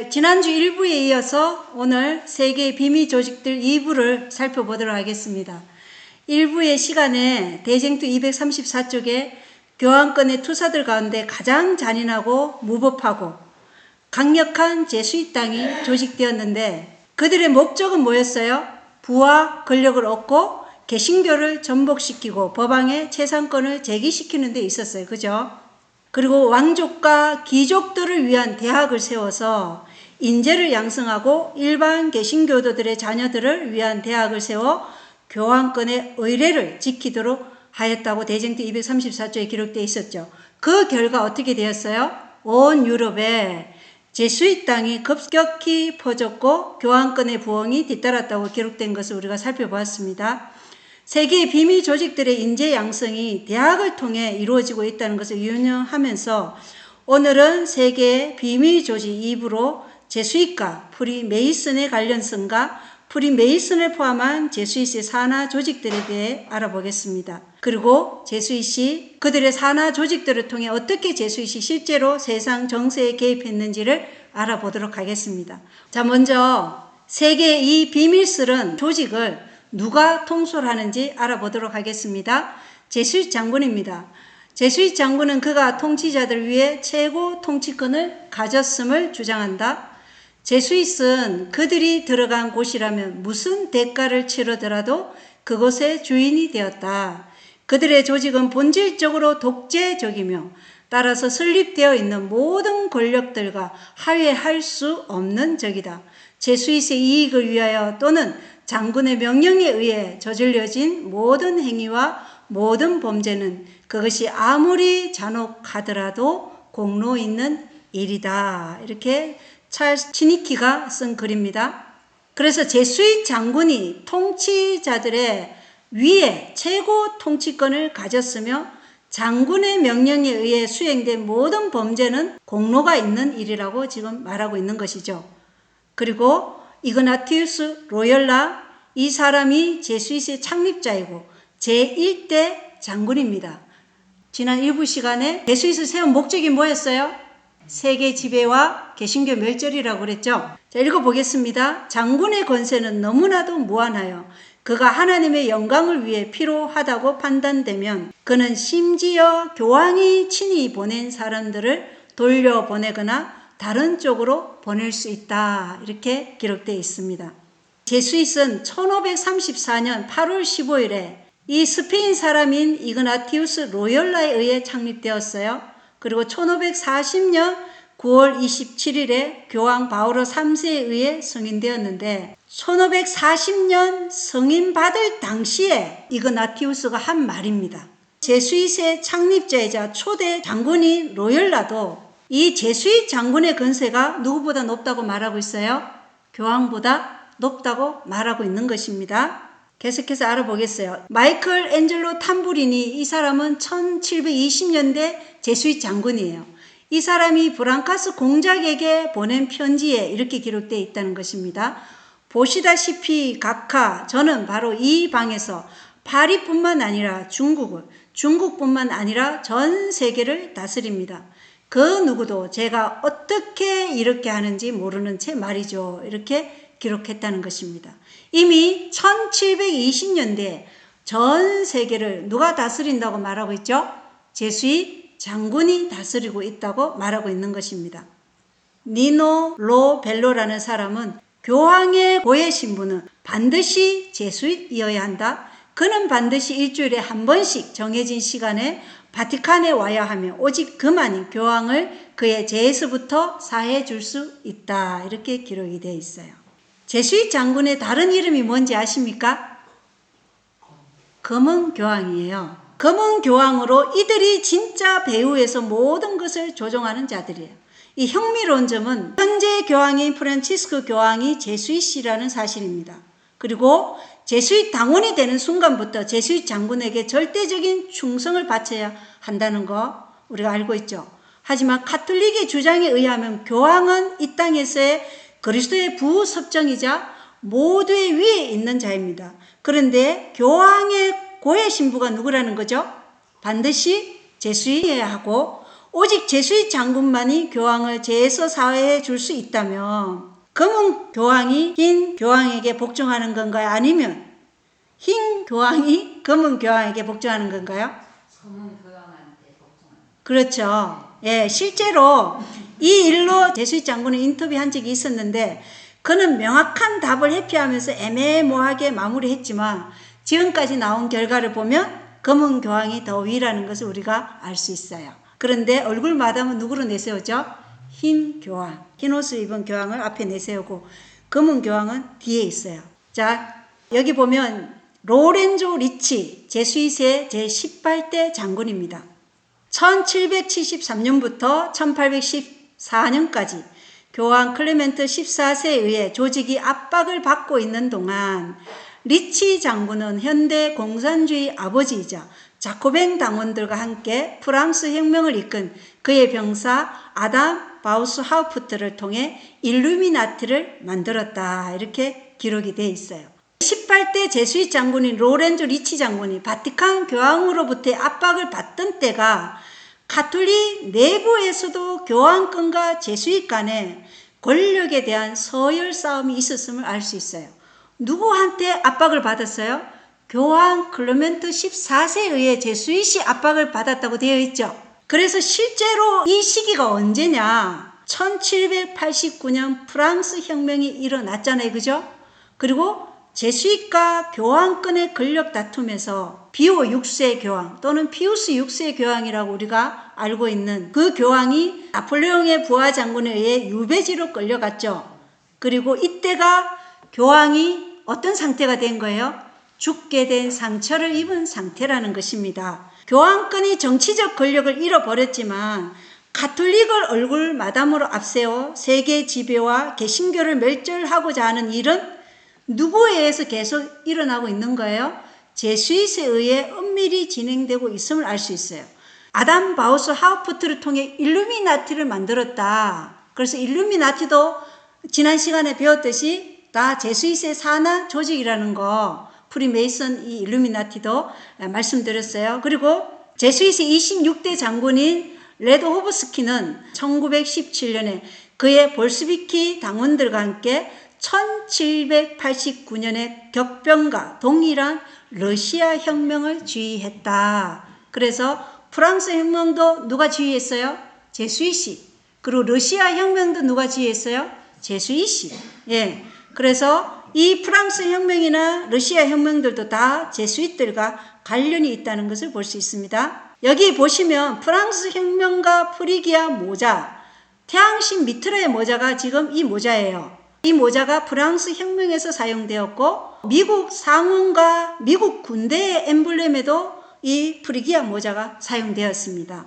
지난주 1부에 이어서 오늘 세계의 비밀 조직들 2부를 살펴보도록 하겠습니다. 1부의 시간에 대쟁투 234쪽에 교황권의 투사들 가운데 가장 잔인하고 무법하고 강력한 제수잇당이 조직되었는데 그들의 목적은 뭐였어요? 부와 권력을 얻고 개신교를 전복시키고 법왕의 재산권을 제기시키는 데 있었어요. 그죠? 그리고 왕족과 귀족들을 위한 대학을 세워서 인재를 양성하고 일반 개신교도들의 자녀들을 위한 대학을 세워 교황권의 의례를 지키도록 하였다고 대쟁투 234조에 기록되어 있었죠. 그 결과 어떻게 되었어요? 온 유럽에 제수잇당이 급격히 퍼졌고 교황권의 부흥이 뒤따랐다고 기록된 것을 우리가 살펴보았습니다. 세계의 비밀 조직들의 인재 양성이 대학을 통해 이루어지고 있다는 것을 유념하면서 오늘은 세계의 비밀 조직 2부로 제수잇과 프리메이슨의 관련성과 프리메이슨을 포함한 제수잇의 산하 조직들에 대해 알아보겠습니다. 그리고 제수잇이 그들의 산하 조직들을 통해 어떻게 제수잇이 실제로 세상 정세에 개입했는지를 알아보도록 하겠습니다. 자, 먼저 세계의 이 비밀스런 조직을 누가 통솔하는지 알아보도록 하겠습니다. 제수잇 장군입니다. 제수잇 장군은 그가 통치자들 위해 최고 통치권을 가졌음을 주장한다. 제수잇은 그들이 들어간 곳이라면 무슨 대가를 치르더라도 그곳의 주인이 되었다. 그들의 조직은 본질적으로 독재적이며 따라서 설립되어 있는 모든 권력들과 화해할 수 없는 적이다. 제수잇의 이익을 위하여 또는 장군의 명령에 의해 저질러진 모든 행위와 모든 범죄는 그것이 아무리 잔혹하더라도 공로 있는 일이다. 이렇게 찰스 치니키가 쓴 글입니다. 그래서 제수잇 장군이 통치자들의 위에 최고 통치권을 가졌으며 장군의 명령에 의해 수행된 모든 범죄는 공로가 있는 일이라고 지금 말하고 있는 것이죠. 그리고 이그나티우스 로열라, 이 사람이 제수잇의 창립자이고 제1대 장군입니다. 지난 일부 시간에 제수잇을 세운 목적이 뭐였어요? 세계 지배와 개신교 멸절이라고 그랬죠. 자, 읽어보겠습니다. 장군의 권세는 너무나도 무한하여 그가 하나님의 영광을 위해 필요하다고 판단되면 그는 심지어 교황이 친히 보낸 사람들을 돌려보내거나 다른 쪽으로 보낼 수 있다. 이렇게 기록되어 있습니다. 제수잇은 1534년 8월 15일에 이 스페인 사람인 이그나티우스 로열라에 의해 창립되었어요. 그리고 1540년 9월 27일에 교황 바오로 3세에 의해 승인되었는데 1540년 승인받을 당시에 이그나티우스가 한 말입니다. 제수잇의 창립자이자 초대 장군인 로열라도 이 제수잇 장군의 권세가 누구보다 높다고 말하고 있어요? 교황보다 높다고 말하고 있는 것입니다. 계속해서 알아보겠어요. 마이클 앤젤로 탐부리니, 이 사람은 1720년대 제수잇 장군이에요. 이 사람이 브랑카스 공작에게 보낸 편지에 이렇게 기록되어 있다는 것입니다. 보시다시피 각하, 저는 바로 이 방에서 파리뿐만 아니라 중국뿐만 아니라 전 세계를 다스립니다. 그 누구도 제가 어떻게 이렇게 하는지 모르는 채 말이죠. 이렇게 기록했다는 것입니다. 이미 1720년대에 전 세계를 누가 다스린다고 말하고 있죠? 제수잇 장군이 다스리고 있다고 말하고 있는 것입니다. 니노 로 벨로라는 사람은 교황의 고해 신부는 반드시 제수잇이어야 한다. 그는 반드시 일주일에 한 번씩 정해진 시간에 바티칸에 와야 하며 오직 그만이 교황을 그의 죄에서부터 사해 줄 수 있다. 이렇게 기록이 되어 있어요. 제수잇 장군의 다른 이름이 뭔지 아십니까? 검은 교황이에요. 검은 교황으로 이들이 진짜 배후에서 모든 것을 조종하는 자들이에요. 이 흥미로운 점은 현재 교황인 프란치스코 교황이 제수잇이라는 사실입니다. 그리고 제수잇 당원이 되는 순간부터 제수잇 장군에게 절대적인 충성을 바쳐야 한다는 거 우리가 알고 있죠. 하지만 가톨릭의 주장에 의하면 교황은 이 땅에서의 그리스도의 부섭정이자 모두의 위에 있는 자입니다. 그런데 교황의 고해 신부가 누구라는 거죠? 반드시 제수잇이어야 하고 오직 제수잇 장군만이 교황을 제서 사회해 줄 수 있다면 검은 교황이 흰 교황에게 복종하는 건가요? 아니면 흰 교황이 검은 교황에게 복종하는 건가요? 검은 교황한테 복종하는. 그렇죠. 예, 실제로 이 일로 제수잇 장군은 인터뷰한 적이 있었는데 그는 명확한 답을 회피하면서 애매모호하게 마무리했지만 지금까지 나온 결과를 보면 검은 교황이 더 위라는 것을 우리가 알 수 있어요. 그런데 얼굴 마담은 누구로 내세우죠? 흰 교황, 흰 옷을 입은 교황을 앞에 내세우고 검은 교황은 뒤에 있어요. 자, 여기 보면 로렌조 리치 제수잇의 제18대 장군입니다. 1773년부터 1814년까지 교황 클레멘트 14세에 의해 조직이 압박을 받고 있는 동안 리치 장군은 현대 공산주의 아버지이자 자코뱅 당원들과 함께 프랑스 혁명을 이끈 그의 병사 아담 바우스 하우프트를 통해 일루미나티를 만들었다. 이렇게 기록이 되어 있어요. 18대 제수잇 장군인 로렌조 리치 장군이 바티칸 교황으로부터의 압박을 받던 때가 가톨릭 내부에서도 교황권과 제수잇 간에 권력에 대한 서열 싸움이 있었음을 알 수 있어요. 누구한테 압박을 받았어요? 교황 클레멘트 14세에 의해 제수잇이 압박을 받았다고 되어 있죠. 그래서 실제로 이 시기가 언제냐? 1789년 프랑스 혁명이 일어났잖아요. 그죠? 그리고 제수잇과 교황권의 권력 다툼에서 비오 6세 교황 또는 피우스 6세 교황이라고 우리가 알고 있는 그 교황이 나폴레옹의 부하 장군에 의해 유배지로 끌려갔죠. 그리고 이때가 교황이 어떤 상태가 된 거예요? 죽게 된 상처를 입은 상태라는 것입니다. 교황권이 정치적 권력을 잃어버렸지만 가톨릭을 얼굴 마담으로 앞세워 세계 지배와 개신교를 멸절하고자 하는 일은 누구에 의해서 계속 일어나고 있는 거예요? 제수잇에 의해 은밀히 진행되고 있음을 알 수 있어요. 아담 바우스 하우프트를 통해 일루미나티를 만들었다. 그래서 일루미나티도 지난 시간에 배웠듯이 다 제수잇의 산하 조직이라는 거 프리메이슨 이 일루미나티도 말씀드렸어요. 그리고 제수잇의 26대 장군인 레드호브스키는 1917년에 그의 볼스비키 당원들과 함께 1789년에 격변과 동일한 러시아 혁명을 지휘했다. 그래서 프랑스 혁명도 누가 지휘했어요? 제수잇이. 그리고 러시아 혁명도 누가 지휘했어요? 제수잇이. 예. 그래서 이 프랑스 혁명이나 러시아 혁명들도 다 제수잇들과 관련이 있다는 것을 볼 수 있습니다. 여기 보시면 프랑스 혁명가 프리기아 모자, 태양신 미트라의 모자가 지금 이 모자예요. 이 모자가 프랑스 혁명에서 사용되었고 미국 상원과 미국 군대의 엠블렘에도 이 프리기아 모자가 사용되었습니다.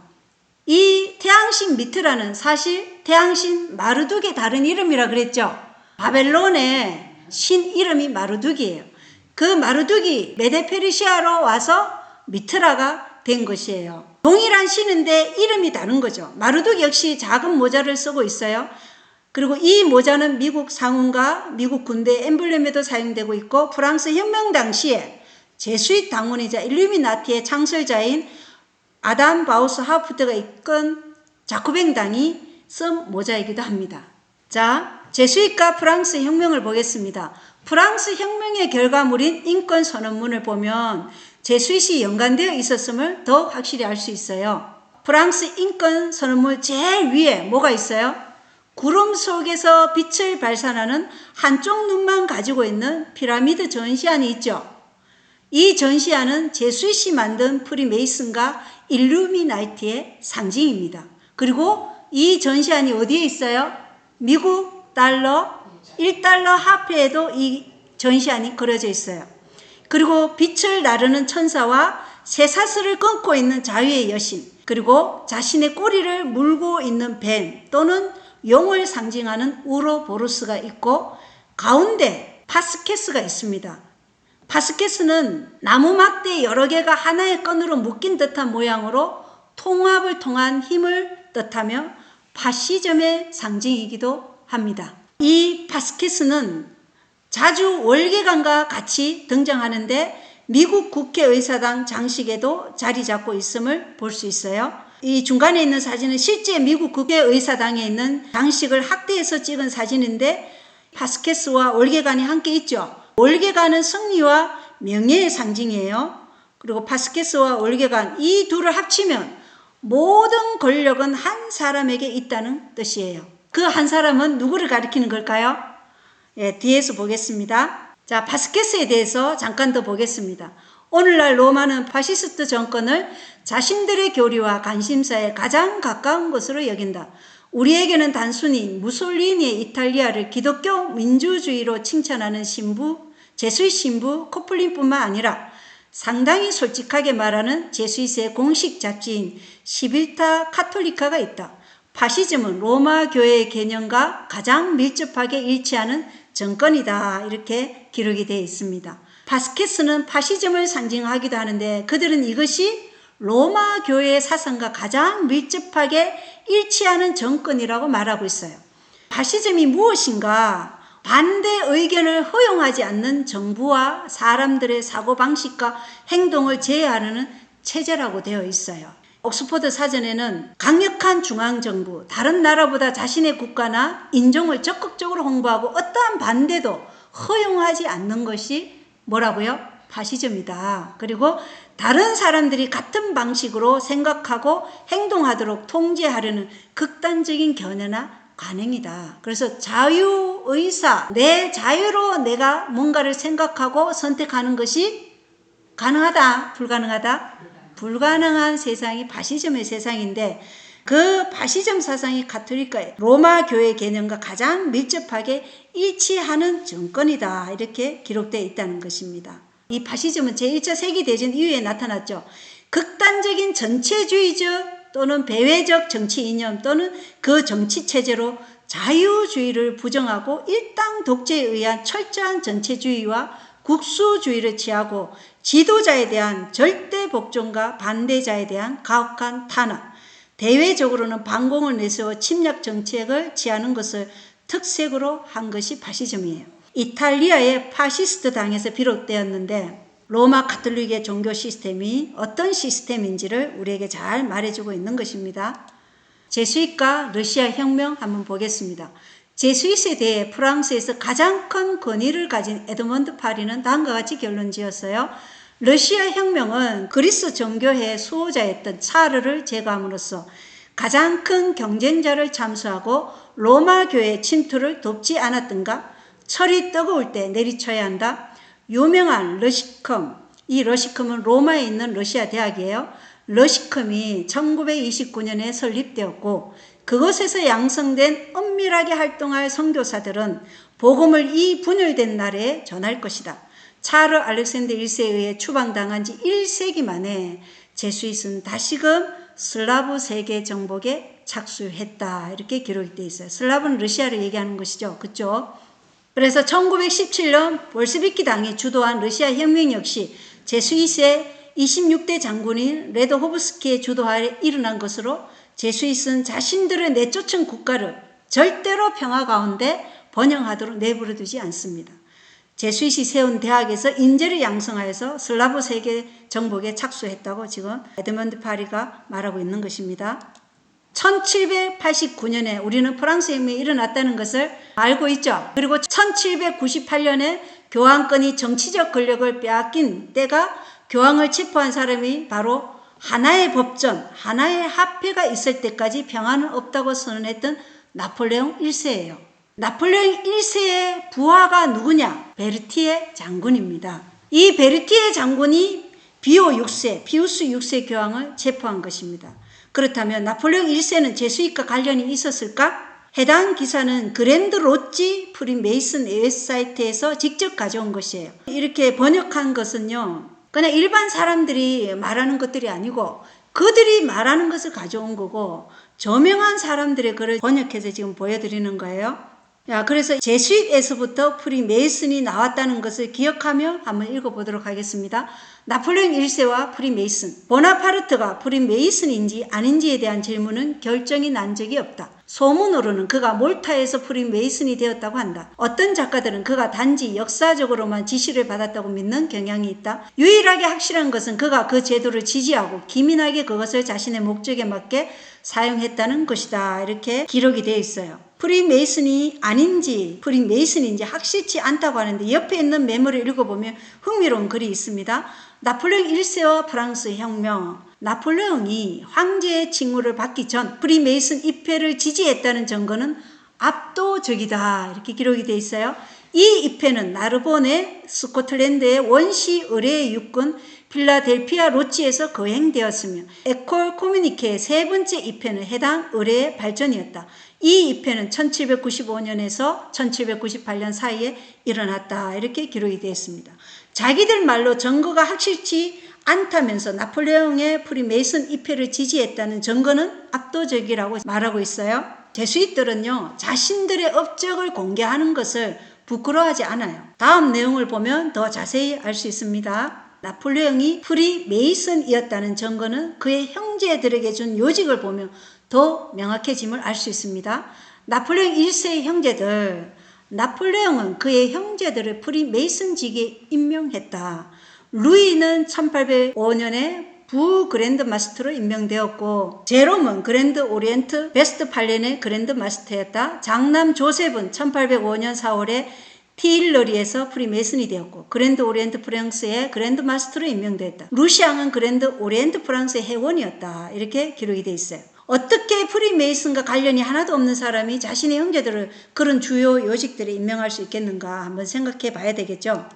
이 태양신 미트라는 사실 태양신 마르둑의 다른 이름이라 그랬죠. 바벨론의 신 이름이 마르둑이에요. 그 마르둑이 메데페르시아로 와서 미트라가 된 것이에요. 동일한 신인데 이름이 다른 거죠. 마르둑 역시 작은 모자를 쓰고 있어요. 그리고 이 모자는 미국 상원과 미국 군대 엠블렘에도 사용되고 있고 프랑스 혁명 당시에 제수잇 당원이자 일루미나티의 창설자인 아담 바우스 하우프트가 이끈 자코뱅 당이 쓴 모자이기도 합니다. 자, 제수잇과 프랑스 혁명을 보겠습니다. 프랑스 혁명의 결과물인 인권 선언문을 보면 제수잇이 연관되어 있었음을 더욱 확실히 알 수 있어요. 프랑스 인권 선언문 제일 위에 뭐가 있어요? 구름 속에서 빛을 발산하는 한쪽 눈만 가지고 있는 피라미드 전시안이 있죠. 이 전시안은 제수잇이 만든 프리메이슨과 일루미나티의 상징입니다. 그리고 이 전시안이 어디에 있어요? 미국 달러 1달러 화폐에도 이 전시안이 그려져 있어요. 그리고 빛을 나르는 천사와 쇠사슬을 끊고 있는 자유의 여신, 그리고 자신의 꼬리를 물고 있는 뱀 또는 용을 상징하는 우로보로스가 있고 가운데 파스케스가 있습니다. 파스케스는 나무 막대 여러 개가 하나의 끈으로 묶인 듯한 모양으로 통합을 통한 힘을 뜻하며 파시즘의 상징이기도 합니다. 이 파스케스는 자주 월계관과 같이 등장하는데 미국 국회의사당 장식에도 자리 잡고 있음을 볼 수 있어요. 이 중간에 있는 사진은 실제 미국 국회의사당에 있는 장식을 학대해서 찍은 사진인데 바스케스와 올게간이 함께 있죠. 올게간은 승리와 명예의 상징이에요. 그리고 바스케스와 올게간 이 둘을 합치면 모든 권력은 한 사람에게 있다는 뜻이에요. 그 한 사람은 누구를 가리키는 걸까요? 예, 뒤에서 보겠습니다. 자, 바스케스에 대해서 잠깐 더 보겠습니다. 오늘날 로마는 파시스트 정권을 자신들의 교리와 관심사에 가장 가까운 것으로 여긴다. 우리에게는 단순히 무솔리니의 이탈리아를 기독교 민주주의로 칭찬하는 제수잇 신부 코플린뿐만 아니라 상당히 솔직하게 말하는 제수잇의 공식 잡지인 시빌타 카톨리카가 있다. 파시즘은 로마 교회의 개념과 가장 밀접하게 일치하는 정권이다. 이렇게 기록이 되어 있습니다. 바스케스는 파시즘을 상징하기도 하는데 그들은 이것이 로마 교회의 사상과 가장 밀접하게 일치하는 정권이라고 말하고 있어요. 파시즘이 무엇인가? 반대 의견을 허용하지 않는 정부와 사람들의 사고방식과 행동을 제어하는 체제라고 되어 있어요. 옥스퍼드 사전에는 강력한 중앙정부, 다른 나라보다 자신의 국가나 인종을 적극적으로 홍보하고 어떠한 반대도 허용하지 않는 것이 뭐라고요? 파시즘이다. 그리고 다른 사람들이 같은 방식으로 생각하고 행동하도록 통제하려는 극단적인 견해나 관행이다. 그래서 자유의사, 내 자유로 내가 뭔가를 생각하고 선택하는 것이 가능하다, 불가능하다? 불가능한 세상이 파시즘의 세상인데 그 파시즘 사상이 가톨릭과 로마 교회 개념과 가장 밀접하게 일치하는 정권이다. 이렇게 기록되어 있다는 것입니다. 이 파시즘은 제1차 세계대전 이후에 나타났죠. 극단적인 전체주의적 또는 배회적 정치 이념 또는 그 정치 체제로 자유주의를 부정하고 일당 독재에 의한 철저한 전체주의와 국수주의를 취하고 지도자에 대한 절대 복종과 반대자에 대한 가혹한 탄압, 대외적으로는 반공을 내세워 침략 정책을 취하는 것을 특색으로 한 것이 파시즘이에요. 이탈리아의 파시스트 당에서 비롯되었는데 로마 가톨릭의 종교 시스템이 어떤 시스템인지를 우리에게 잘 말해주고 있는 것입니다. 제수잇과 러시아 혁명 한번 보겠습니다. 제수잇에 대해 프랑스에서 가장 큰 권위를 가진 에드먼드 파리는 다음과 같이 결론 지었어요. 러시아 혁명은 그리스 정교회의 수호자였던 차르를 제거함으로써 가장 큰 경쟁자를 참수하고 로마 교회의 침투를 돕지 않았던가? 철이 뜨거울 때 내리쳐야 한다. 유명한 러시컴, 이 러시컴은 로마에 있는 러시아 대학이에요. 러시컴이 1929년에 설립되었고 그곳에서 양성된 엄밀하게 활동할 선교사들은 복음을 이 분열된 날에 전할 것이다. 차르 알렉산더 1세에 의해 추방당한 지 1세기 만에 제수잇은 다시금 슬라브 세계 정복에 착수했다. 이렇게 기록이 되어 있어요. 슬라브는 러시아를 얘기하는 것이죠. 그렇죠? 그래서 1917년 볼스비키 당이 주도한 러시아 혁명 역시 제수잇의 26대 장군인 레도호브스키의 주도하에 일어난 것으로 제수잇은 자신들을 내쫓은 국가를 절대로 평화 가운데 번영하도록 내버려 두지 않습니다. 제수잇이 세운 대학에서 인재를 양성하여서 슬라브 세계 정복에 착수했다고 지금 에드먼드 파리가 말하고 있는 것입니다. 1789년에 우리는 프랑스 혁명이 일어났다는 것을 알고 있죠. 그리고 1798년에 교황권이 정치적 권력을 빼앗긴 때가 교황을 체포한 사람이 바로 하나의 법전, 하나의 화폐가 있을 때까지 평화는 없다고 선언했던 나폴레옹 1세예요. 나폴레옹 1세의 부하가 누구냐? 베르티에 장군입니다. 이 베르티에 장군이 비오 6세, 피우스 6세 교황을 체포한 것입니다. 그렇다면 나폴레옹 1세는 제수잇과 관련이 있었을까? 해당 기사는 그랜드 로치 프린 메이슨 웹사이트에서 직접 가져온 것이에요. 이렇게 번역한 것은요, 그냥 일반 사람들이 말하는 것들이 아니고 그들이 말하는 것을 가져온 거고 저명한 사람들의 글을 번역해서 지금 보여드리는 거예요. 야, 그래서 제수잇에서부터 프리메이슨이 나왔다는 것을 기억하며 한번 읽어보도록 하겠습니다. 나폴레옹 1세와 프리메이슨. 보나파르트가 프리메이슨인지 아닌지에 대한 질문은 결정이 난 적이 없다. 소문으로는 그가 몰타에서 프리메이슨이 되었다고 한다. 어떤 작가들은 그가 단지 역사적으로만 지시를 받았다고 믿는 경향이 있다. 유일하게 확실한 것은 그가 그 제도를 지지하고 기민하게 그것을 자신의 목적에 맞게 사용했다는 것이다. 이렇게 기록이 되어 있어요. 프리메이슨이 아닌지 프리메이슨인지 확실치 않다고 하는데 옆에 있는 메모를 읽어보면 흥미로운 글이 있습니다. 나폴레옹 1세와 프랑스 혁명. 나폴레옹이 황제의 칭호를 받기 전 프리메이슨 입회를 지지했다는 증거는 압도적이다. 이렇게 기록이 되어 있어요. 이 입회는 나르본의 스코틀랜드의 원시 의뢰의 육군 필라델피아 로치에서 거행되었으며 에콜 코뮤니케의 세 번째 입회는 해당 의뢰의 발전이었다. 이 입회는 1795년에서 1798년 사이에 일어났다. 이렇게 기록이 되어 있습니다. 자기들 말로 증거가 확실치 않다면서 나폴레옹의 프리메이슨 입회를 지지했다는 증거는 압도적이라고 말하고 있어요. 제수잇들은요, 자신들의 업적을 공개하는 것을 부끄러워하지 않아요. 다음 내용을 보면 더 자세히 알 수 있습니다. 나폴레옹이 프리메이슨이었다는 증거는 그의 형제들에게 준 요직을 보면 더 명확해짐을 알 수 있습니다. 나폴레옹 1세의 형제들, 나폴레옹은 그의 형제들을 프리메이슨직에 임명했다. 루이는 1805년에 부 그랜드 마스터로 임명되었고, 제롬은 그랜드 오리엔트 베스트팔렌의 그랜드 마스터였다. 장남 조셉은 1805년 4월에 티일러리에서 프리메이슨이 되었고, 그랜드 오리엔트 프랑스의 그랜드 마스터로 임명되었다. 루시앙은 그랜드 오리엔트 프랑스의 회원이었다. 이렇게 기록이 되어 있어요. 어떻게 프리메이슨과 관련이 하나도 없는 사람이 자신의 형제들을 그런 주요 요직들에 임명할 수 있겠는가 한번 생각해 봐야 되겠죠.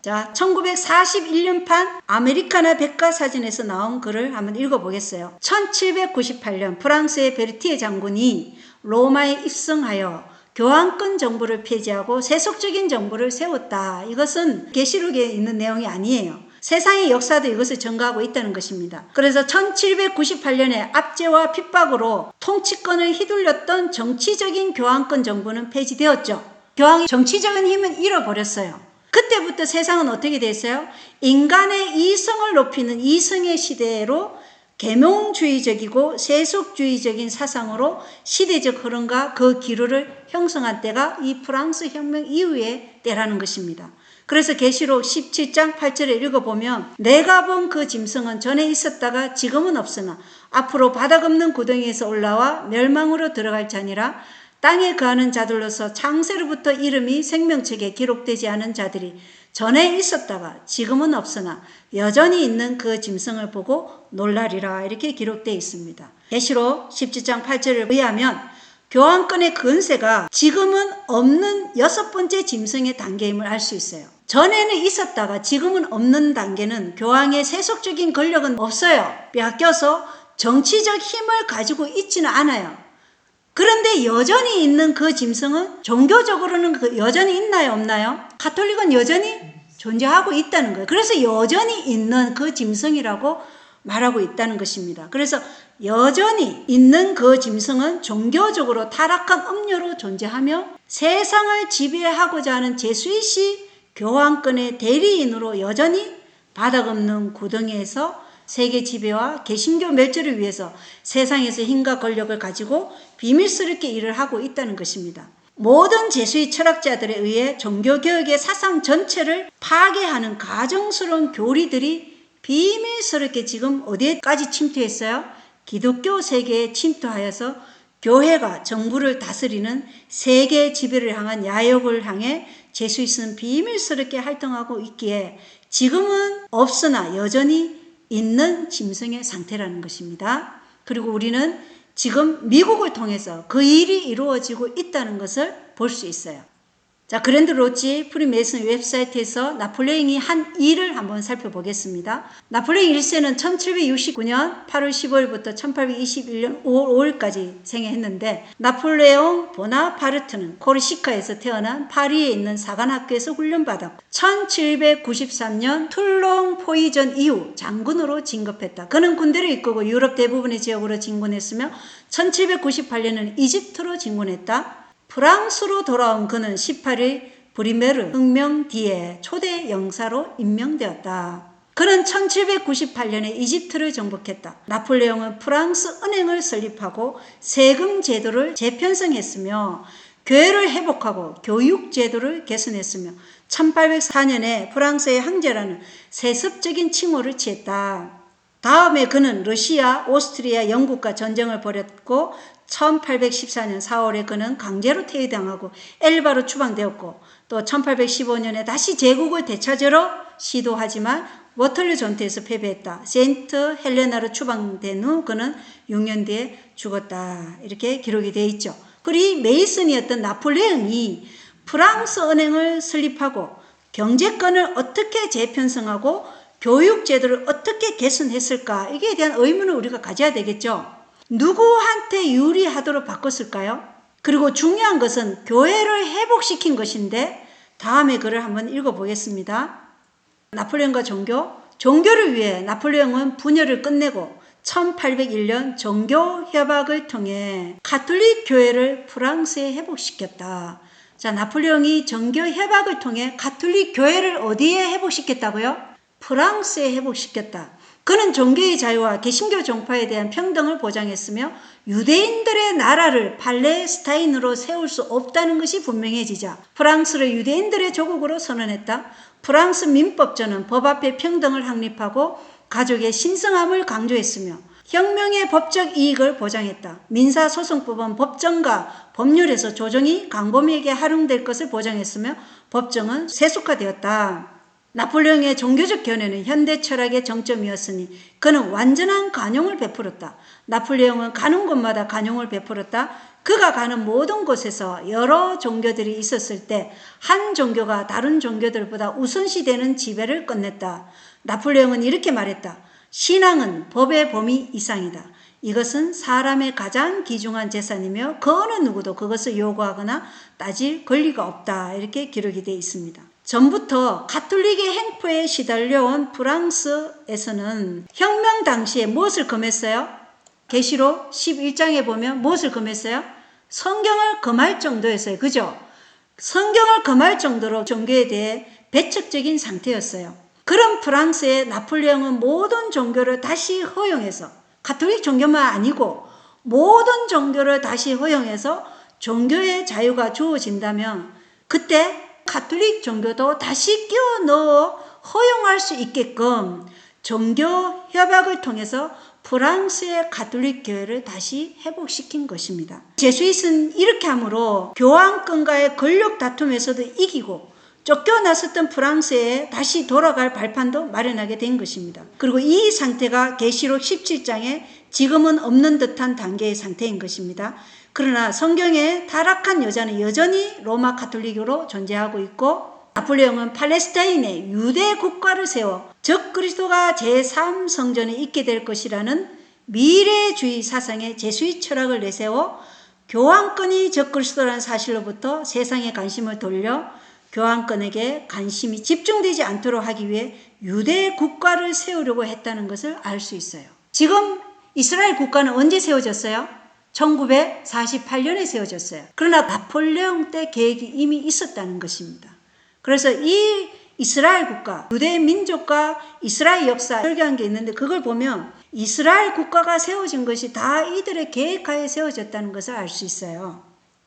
자, 1941년판 아메리카나 백과사전에서 나온 글을 한번 읽어보겠어요. 1798년 프랑스의 베르티에 장군이 로마에 입성하여 교황권 정부를 폐지하고 세속적인 정부를 세웠다. 이것은 계시록에 있는 내용이 아니에요. 세상의 역사도 이것을 증거하고 있다는 것입니다. 그래서 1798년에 압제와 핍박으로 통치권을 휘둘렸던 정치적인 교황권 정부는 폐지되었죠. 교황의 정치적인 힘은 잃어버렸어요. 그때부터 세상은 어떻게 됐어요? 인간의 이성을 높이는 이성의 시대로 계몽주의적이고 세속주의적인 사상으로 시대적 흐름과 그 기류를 형성한 때가 이 프랑스 혁명 이후의 때라는 것입니다. 그래서 계시록 17장 8절에 읽어보면 내가 본 그 짐승은 전에 있었다가 지금은 없으나 앞으로 바닥 없는 구덩이에서 올라와 멸망으로 들어갈 자니라. 땅에 거하는 자들로서 창세로부터 이름이 생명책에 기록되지 않은 자들이 전에 있었다가 지금은 없으나 여전히 있는 그 짐승을 보고 놀라리라. 이렇게 기록되어 있습니다. 계시록 17장 8절에 의하면 교황권의 근세가 지금은 없는 여섯 번째 짐승의 단계임을 알 수 있어요. 전에는 있었다가 지금은 없는 단계는 교황의 세속적인 권력은 없어요. 빼앗겨서 정치적 힘을 가지고 있지는 않아요. 그런데 여전히 있는 그 짐승은 종교적으로는 여전히 있나요, 없나요? 가톨릭은 여전히 존재하고 있다는 거예요. 그래서 여전히 있는 그 짐승이라고 말하고 있다는 것입니다. 그래서 여전히 있는 그 짐승은 종교적으로 타락한 음료로 존재하며 세상을 지배하고자 하는 제수잇이 교황권의 대리인으로 여전히 바닥 없는 구덩이에서 세계 지배와 개신교 멸절을 위해서 세상에서 힘과 권력을 가지고 비밀스럽게 일을 하고 있다는 것입니다. 모든 제수의 철학자들에 의해 종교개혁의 사상 전체를 파괴하는 가정스러운 교리들이 비밀스럽게 지금 어디까지 침투했어요? 기독교 세계에 침투하여서 교회가 정부를 다스리는 세계 지배를 향한 야욕을 향해 제수잇은 비밀스럽게 활동하고 있기에 지금은 없으나 여전히 있는 짐승의 상태라는 것입니다. 그리고 우리는 지금 미국을 통해서 그 일이 이루어지고 있다는 것을 볼 수 있어요. 자, 그랜드 로치 프리메이슨 웹사이트에서 나폴레옹이 한 일을 한번 살펴보겠습니다. 나폴레옹 1세는 1769년 8월 15일부터 1821년 5월 5일까지 생애했는데 나폴레옹 보나파르트는 코르시카에서 태어난 파리에 있는 사관학교에서 훈련받았고 1793년 툴롱 포위전 이후 장군으로 진급했다. 그는 군대를 이끌고 유럽 대부분의 지역으로 진군했으며 1798년에는 이집트로 진군했다. 프랑스로 돌아온 그는 18일 브리메르 혁명 뒤에 초대 영사로 임명되었다. 그는 1798년에 이집트를 정복했다. 나폴레옹은 프랑스 은행을 설립하고 세금 제도를 재편성했으며 교회를 회복하고 교육 제도를 개선했으며 1804년에 프랑스의 황제라는 세습적인 칭호를 취했다. 다음에 그는 러시아, 오스트리아, 영국과 전쟁을 벌였고 1814년 4월에 그는 강제로 퇴위당하고 엘바로 추방되었고 또 1815년에 다시 제국을 되찾으러 시도하지만 워털류 전투에서 패배했다. 세인트 헬레나로 추방된 후 그는 6년 뒤에 죽었다. 이렇게 기록이 되어 있죠. 그리고 이 메이슨이었던 나폴레옹이 프랑스 은행을 설립하고 경제권을 어떻게 재편성하고 교육 제도를 어떻게 개선했을까? 이게 대한 의문을 우리가 가져야 되겠죠. 누구한테 유리하도록 바꿨을까요? 그리고 중요한 것은 교회를 회복시킨 것인데 다음에 글을 한번 읽어보겠습니다. 나폴레옹과 종교를 위해 나폴레옹은 분열을 끝내고 1801년 종교 협약을 통해 가톨릭 교회를 프랑스에 회복시켰다. 자, 나폴레옹이 종교 협약을 통해 가톨릭 교회를 어디에 회복시켰다고요? 프랑스에 회복시켰다. 그는 종교의 자유와 개신교 종파에 대한 평등을 보장했으며 유대인들의 나라를 팔레스타인으로 세울 수 없다는 것이 분명해지자 프랑스를 유대인들의 조국으로 선언했다. 프랑스 민법전은 법 앞에 평등을 확립하고 가족의 신성함을 강조했으며 혁명의 법적 이익을 보장했다. 민사소송법은 법정과 법률에서 조정이 강범위에게 활용될 것을 보장했으며 법정은 세속화되었다. 나폴레옹의 종교적 견해는 현대 철학의 정점이었으니 그는 완전한 관용을 베풀었다. 나폴레옹은 가는 곳마다 관용을 베풀었다. 그가 가는 모든 곳에서 여러 종교들이 있었을 때 한 종교가 다른 종교들보다 우선시되는 지배를 끝냈다. 나폴레옹은 이렇게 말했다. 신앙은 법의 범위 이상이다. 이것은 사람의 가장 귀중한 재산이며 그 어느 누구도 그것을 요구하거나 따질 권리가 없다. 이렇게 기록이 되어 있습니다. 전부터 가톨릭의 행포에 시달려온 프랑스에서는 혁명 당시에 무엇을 금했어요? 계시록 11장에 보면 무엇을 금했어요? 성경을 금할 정도였어요. 그죠? 성경을 금할 정도로 종교에 대해 배척적인 상태였어요. 그런 프랑스의 나폴레옹은 모든 종교를 다시 허용해서 가톨릭 종교만 아니고 모든 종교를 다시 허용해서 종교의 자유가 주어진다면 그때 가톨릭 종교도 다시 끼워 넣어 허용할 수 있게끔 종교 협약을 통해서 프랑스의 가톨릭 교회를 다시 회복시킨 것입니다. 제수잇은 이렇게 함으로 교황권과의 권력 다툼에서도 이기고 쫓겨났었던 프랑스에 다시 돌아갈 발판도 마련하게 된 것입니다. 그리고 이 상태가 계시록 17장에 지금은 없는 듯한 단계의 상태인 것입니다. 그러나 성경에 타락한 여자는 여전히 로마 가톨릭으로 존재하고 있고 나폴레옹은 팔레스타인에 유대 국가를 세워 적그리스도가 제3성전에 있게 될 것이라는 미래주의 사상의 제수의 철학을 내세워 교황권이 적그리스도라는 사실로부터 세상의 관심을 돌려 교황권에게 관심이 집중되지 않도록 하기 위해 유대 국가를 세우려고 했다는 것을 알 수 있어요. 지금 이스라엘 국가는 언제 세워졌어요? 1948년에 세워졌어요. 그러나 나폴레옹 때 계획이 이미 있었다는 것입니다. 그래서 이 이스라엘 국가, 유대 민족과 이스라엘 역사 설계한 게 있는데 그걸 보면 이스라엘 국가가 세워진 것이 다 이들의 계획하에 세워졌다는 것을 알 수 있어요.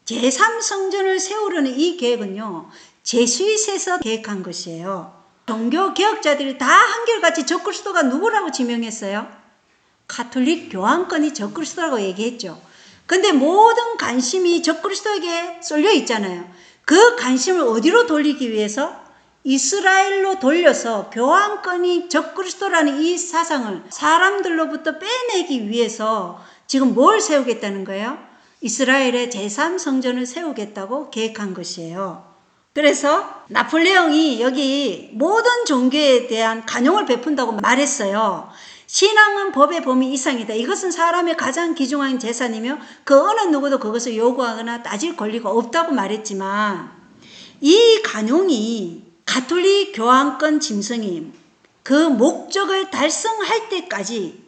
제3성전을 세우려는 이 계획은요, 제수잇에서 계획한 것이에요. 종교 개혁자들이 다 한결같이 적그리스도가 누구라고 지명했어요? 가톨릭 교황권이 적그리스도라고 얘기했죠. 근데 모든 관심이 적그리스도에게 쏠려 있잖아요. 그 관심을 어디로 돌리기 위해서? 이스라엘로 돌려서 교황권이 적그리스도라는 이 사상을 사람들로부터 빼내기 위해서 지금 뭘 세우겠다는 거예요? 이스라엘의 제3성전을 세우겠다고 계획한 것이에요. 그래서 나폴레옹이 여기 모든 종교에 대한 관용을 베푼다고 말했어요. 신앙은 법의 범위 이상이다. 이것은 사람의 가장 귀중한 재산이며 그 어느 누구도 그것을 요구하거나 따질 권리가 없다고 말했지만 이 관용이 가톨릭 교황권 짐승이 그 목적을 달성할 때까지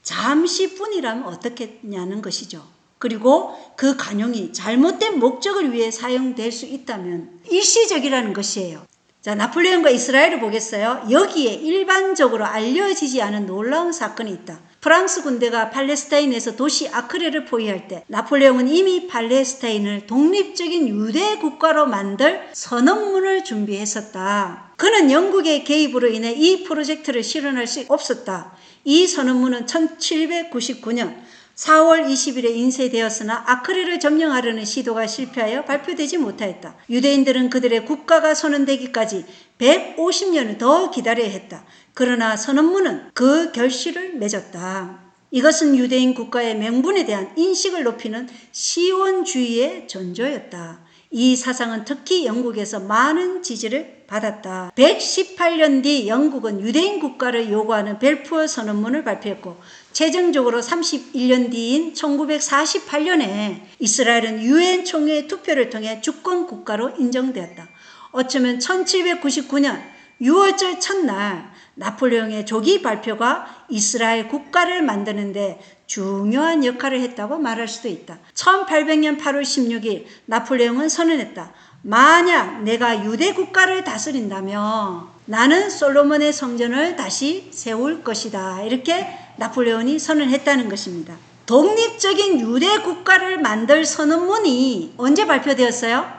잠시뿐이라면 어떻겠냐는 것이죠. 그리고 그 간용이 잘못된 목적을 위해 사용될 수 있다면 일시적이라는 것이에요. 자, 나폴레옹과 이스라엘을 보겠어요. 여기에 일반적으로 알려지지 않은 놀라운 사건이 있다. 프랑스 군대가 팔레스타인에서 도시 아크레를 포위할 때 나폴레옹은 이미 팔레스타인을 독립적인 유대 국가로 만들 선언문을 준비했었다. 그는 영국의 개입으로 인해 이 프로젝트를 실현할 수 없었다. 이 선언문은 1799년 4월 20일에 인쇄되었으나 아크레를 점령하려는 시도가 실패하여 발표되지 못하였다. 유대인들은 그들의 국가가 선언되기까지 150년을 더 기다려야 했다. 그러나 선언문은 그 결실을 맺었다. 이것은 유대인 국가의 명분에 대한 인식을 높이는 시원주의의 전조였다. 이 사상은 특히 영국에서 많은 지지를 받았다. 118년 뒤 영국은 유대인 국가를 요구하는 벨푸어 선언문을 발표했고 최종적으로 31년 뒤인 1948년에 이스라엘은 유엔 총회의 투표를 통해 주권 국가로 인정되었다. 어쩌면 1799년 6월절 첫날 나폴레옹의 조기 발표가 이스라엘 국가를 만드는데 중요한 역할을 했다고 말할 수도 있다. 1800년 8월 16일 나폴레옹은 선언했다. 만약 내가 유대 국가를 다스린다면 나는 솔로몬의 성전을 다시 세울 것이다. 이렇게 나폴레옹이 선언했다는 것입니다. 독립적인 유대 국가를 만들 선언문이 언제 발표되었어요?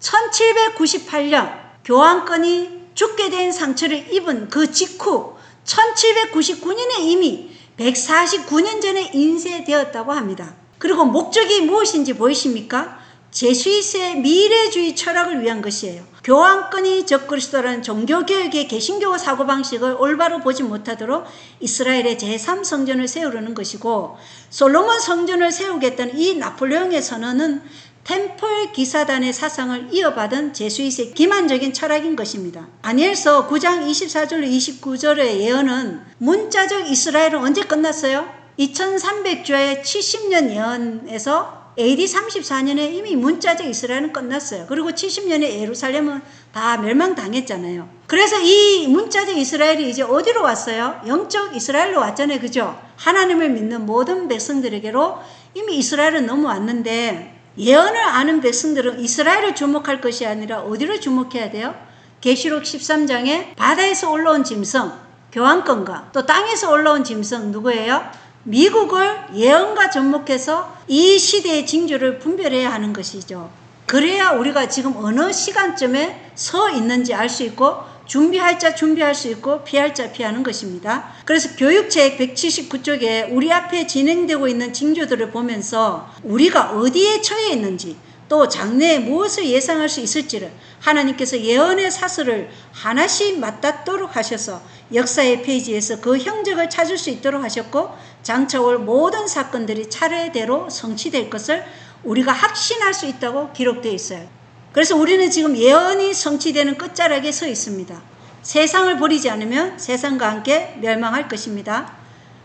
1798년 교황권이 죽게 된 상처를 입은 그 직후 1799년에 이미 149년 전에 인쇄되었다고 합니다. 그리고 목적이 무엇인지 보이십니까? 제수이스의 미래주의 철학을 위한 것이에요. 교황권이 적그리스도라는 종교개혁의 개신교 사고방식을 올바로 보지 못하도록 이스라엘의 제3성전을 세우려는 것이고 솔로몬 성전을 세우겠다는 이 나폴레옹의 선언은 템플 기사단의 사상을 이어받은 제수이스의 기만적인 철학인 것입니다. 다니엘서 9장 24절로 29절의 예언은 문자적 이스라엘은 언제 끝났어요? 2300주의 70년 예언에서 AD 34년에 이미 문자적 이스라엘은 끝났어요. 그리고 70년에 예루살렘은 다 멸망당했잖아요. 그래서 이 문자적 이스라엘이 이제 어디로 왔어요? 영적 이스라엘로 왔잖아요. 그죠? 하나님을 믿는 모든 백성들에게로 이미 이스라엘은 넘어왔는데 예언을 아는 백성들은 이스라엘을 주목할 것이 아니라 어디로 주목해야 돼요? 계시록 13장에 바다에서 올라온 짐승, 교황권과 또 땅에서 올라온 짐승 누구예요? 미국을 예언과 접목해서 이 시대의 징조를 분별해야 하는 것이죠. 그래야 우리가 지금 어느 시간점에 서 있는지 알 수 있고 준비할 자 준비할 수 있고 피할 자 피하는 것입니다. 그래서 교육책 179쪽에 우리 앞에 진행되고 있는 징조들을 보면서 우리가 어디에 처해 있는지 또 장래에 무엇을 예상할 수 있을지를 하나님께서 예언의 사슬을 하나씩 맞닿도록 하셔서 역사의 페이지에서 그 형적을 찾을 수 있도록 하셨고 장차 올 모든 사건들이 차례대로 성취될 것을 우리가 확신할 수 있다고 기록되어 있어요. 그래서 우리는 지금 예언이 성취되는 끝자락에 서 있습니다. 세상을 버리지 않으면 세상과 함께 멸망할 것입니다.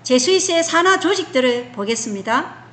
제수이스의 산하 조직들을 보겠습니다.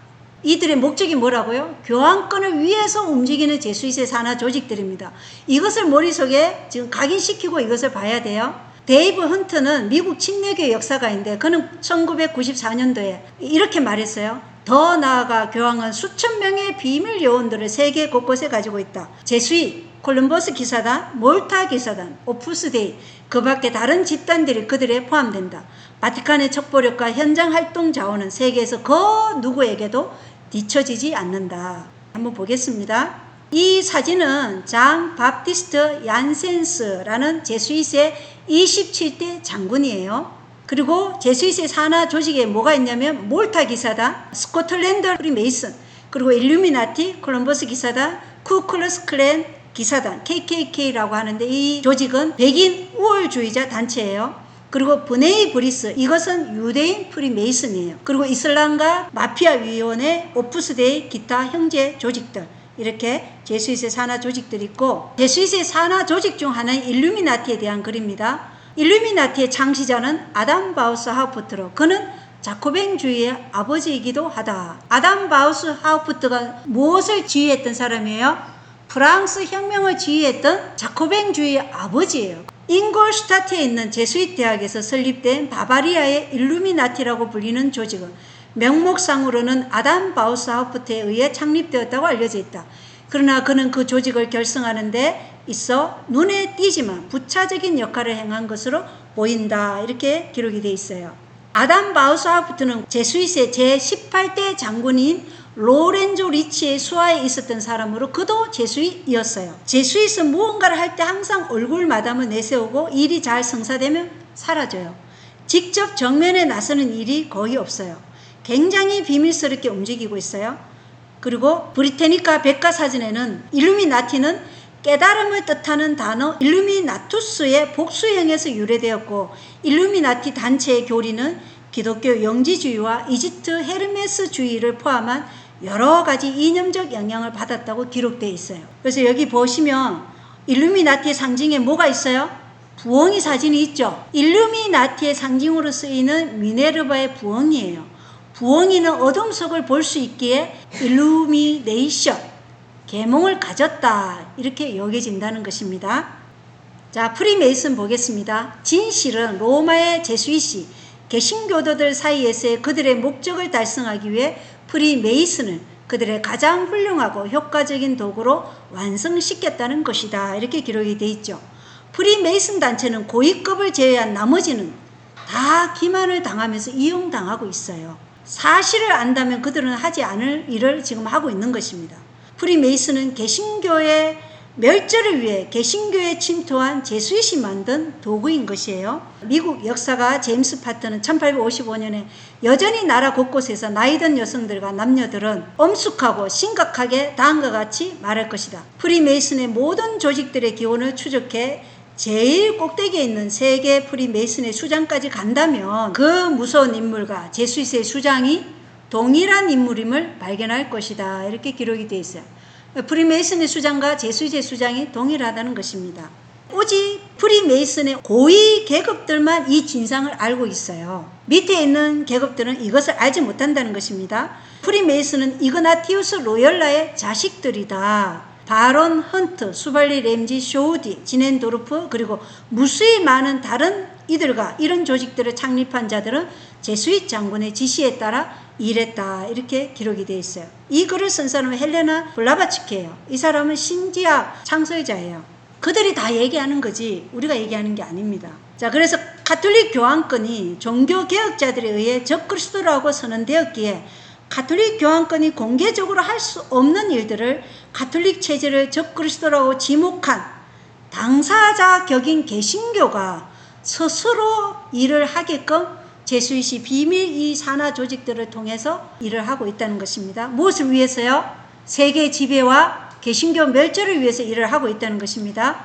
이들의 목적이 뭐라고요? 교황권을 위해서 움직이는 제수이스의 산하 조직들입니다. 이것을 머릿속에 지금 각인시키고 이것을 봐야 돼요. 데이브 헌트는 미국 침례교회 역사가인데 그는 1994년도에 이렇게 말했어요. 더 나아가 교황은 수천 명의 비밀 요원들을 세계 곳곳에 가지고 있다. 제수이, 콜럼버스 기사단, 몰타 기사단, 오푸스데이, 그 밖에 다른 집단들이 그들에 포함된다. 바티칸의 척보력과 현장 활동 자원은 세계에서 그 누구에게도 뒤처지지 않는다. 한번 보겠습니다. 이 사진은 장 바프티스트 얀센스라는 제수이스의 27대 장군이에요. 그리고 제수이스의 산하 조직에 뭐가 있냐면 몰타 기사단, 스코틀랜드 프리메이슨, 그리고 일루미나티, 콜럼버스 기사단, 쿠클러스 클랜 기사단, KKK라고 하는데 이 조직은 백인 우월주의자 단체예요. 그리고 브네이 브리스, 이것은 유대인 프리메이슨이에요. 그리고 이슬람과 마피아 위원회, 오푸스데이, 기타 형제 조직들, 이렇게 제수이스의 산하 조직들이 있고 제수이스의 산하 조직 중 하나인 일루미나티에 대한 글입니다. 일루미나티의 창시자는 아담 바우스 하우프트로 그는 자코뱅주의의 아버지이기도 하다. 아담 바우스 하우프트가 무엇을 지휘했던 사람이에요? 프랑스 혁명을 지휘했던 자코뱅주의의 아버지예요. 잉골슈타트에 있는 제수잇 대학에서 설립된 바바리아의 일루미나티라고 불리는 조직은 명목상으로는 아담 바우스하우프트에 의해 창립되었다고 알려져 있다. 그러나 그는 그 조직을 결성하는 데 있어 눈에 띄지만 부차적인 역할을 행한 것으로 보인다. 이렇게 기록이 되어 있어요. 아담 바우스하우프트는 제스윗의 제18대 장군인 로렌조 리치의 수하에 있었던 사람으로 그도 제스윗이었어요. 제스윗은 무언가를 할 때 항상 얼굴 마담을 내세우고 일이 잘 성사되면 사라져요. 직접 정면에 나서는 일이 거의 없어요. 굉장히 비밀스럽게 움직이고 있어요. 그리고 브리테니카 백과사전에는 일루미나티는 깨달음을 뜻하는 단어 일루미나투스의 복수형에서 유래되었고, 일루미나티 단체의 교리는 기독교 영지주의와 이집트 헤르메스주의를 포함한 여러 가지 이념적 영향을 받았다고 기록되어 있어요. 그래서 여기 보시면 일루미나티의 상징에 뭐가 있어요? 부엉이 사진이 있죠. 일루미나티의 상징으로 쓰이는 미네르바의 부엉이에요. 부엉이는 어둠 속을 볼 수 있기에 일루미네이션, 계몽을 가졌다, 이렇게 여겨진다는 것입니다. 자, 프리메이슨 보겠습니다. 진실은 로마의 제수잇이 개신교도들 사이에서의 그들의 목적을 달성하기 위해 프리메이슨을 그들의 가장 훌륭하고 효과적인 도구로 완성시켰다는 것이다. 이렇게 기록이 되어 있죠. 프리메이슨 단체는 고위급을 제외한 나머지는 다 기만을 당하면서 이용당하고 있어요. 사실을 안다면 그들은 하지 않을 일을 지금 하고 있는 것입니다. 프리메이슨은 개신교의 멸절을 위해 개신교에 침투한 제수잇이 만든 도구인 것이에요. 미국 역사가 제임스 파터는 1855년에 여전히 나라 곳곳에서 나이든 여성들과 남녀들은 엄숙하고 심각하게 다음과 같이 말할 것이다. 프리메이슨의 모든 조직들의 기원을 추적해 제일 꼭대기에 있는 세계 프리메이슨의 수장까지 간다면 그 무서운 인물과 제수잇의 수장이 동일한 인물임을 발견할 것이다. 이렇게 기록이 되어 있어요. 프리메이슨의 수장과 제수잇의 수장이 동일하다는 것입니다. 오직 프리메이슨의 고위 계급들만 이 진상을 알고 있어요. 밑에 있는 계급들은 이것을 알지 못한다는 것입니다. 프리메이슨은 이그나티우스 로열라의 자식들이다. 바론 헌트, 수발리 램지, 쇼우디, 지넨도르프, 그리고 무수히 많은 다른 이들과 이런 조직들을 창립한 자들은 제수잇 장군의 지시에 따라 일했다. 이렇게 기록이 되어 있어요. 이 글을 쓴 사람은 헬레나 블라바츠키예요. 이 사람은 신지학 창설자예요. 그들이 다 얘기하는 거지 우리가 얘기하는 게 아닙니다. 자, 그래서 가톨릭 교황권이 종교개혁자들에 의해 적그리스도라고 선언되었기에 가톨릭 교황권이 공개적으로 할 수 없는 일들을 가톨릭 체제를 적그리스도라고 지목한 당사자 격인 개신교가 스스로 일을 하게끔 제수잇이 비밀 이 산하 조직들을 통해서 일을 하고 있다는 것입니다. 무엇을 위해서요? 세계 지배와 개신교 멸절을 위해서 일을 하고 있다는 것입니다.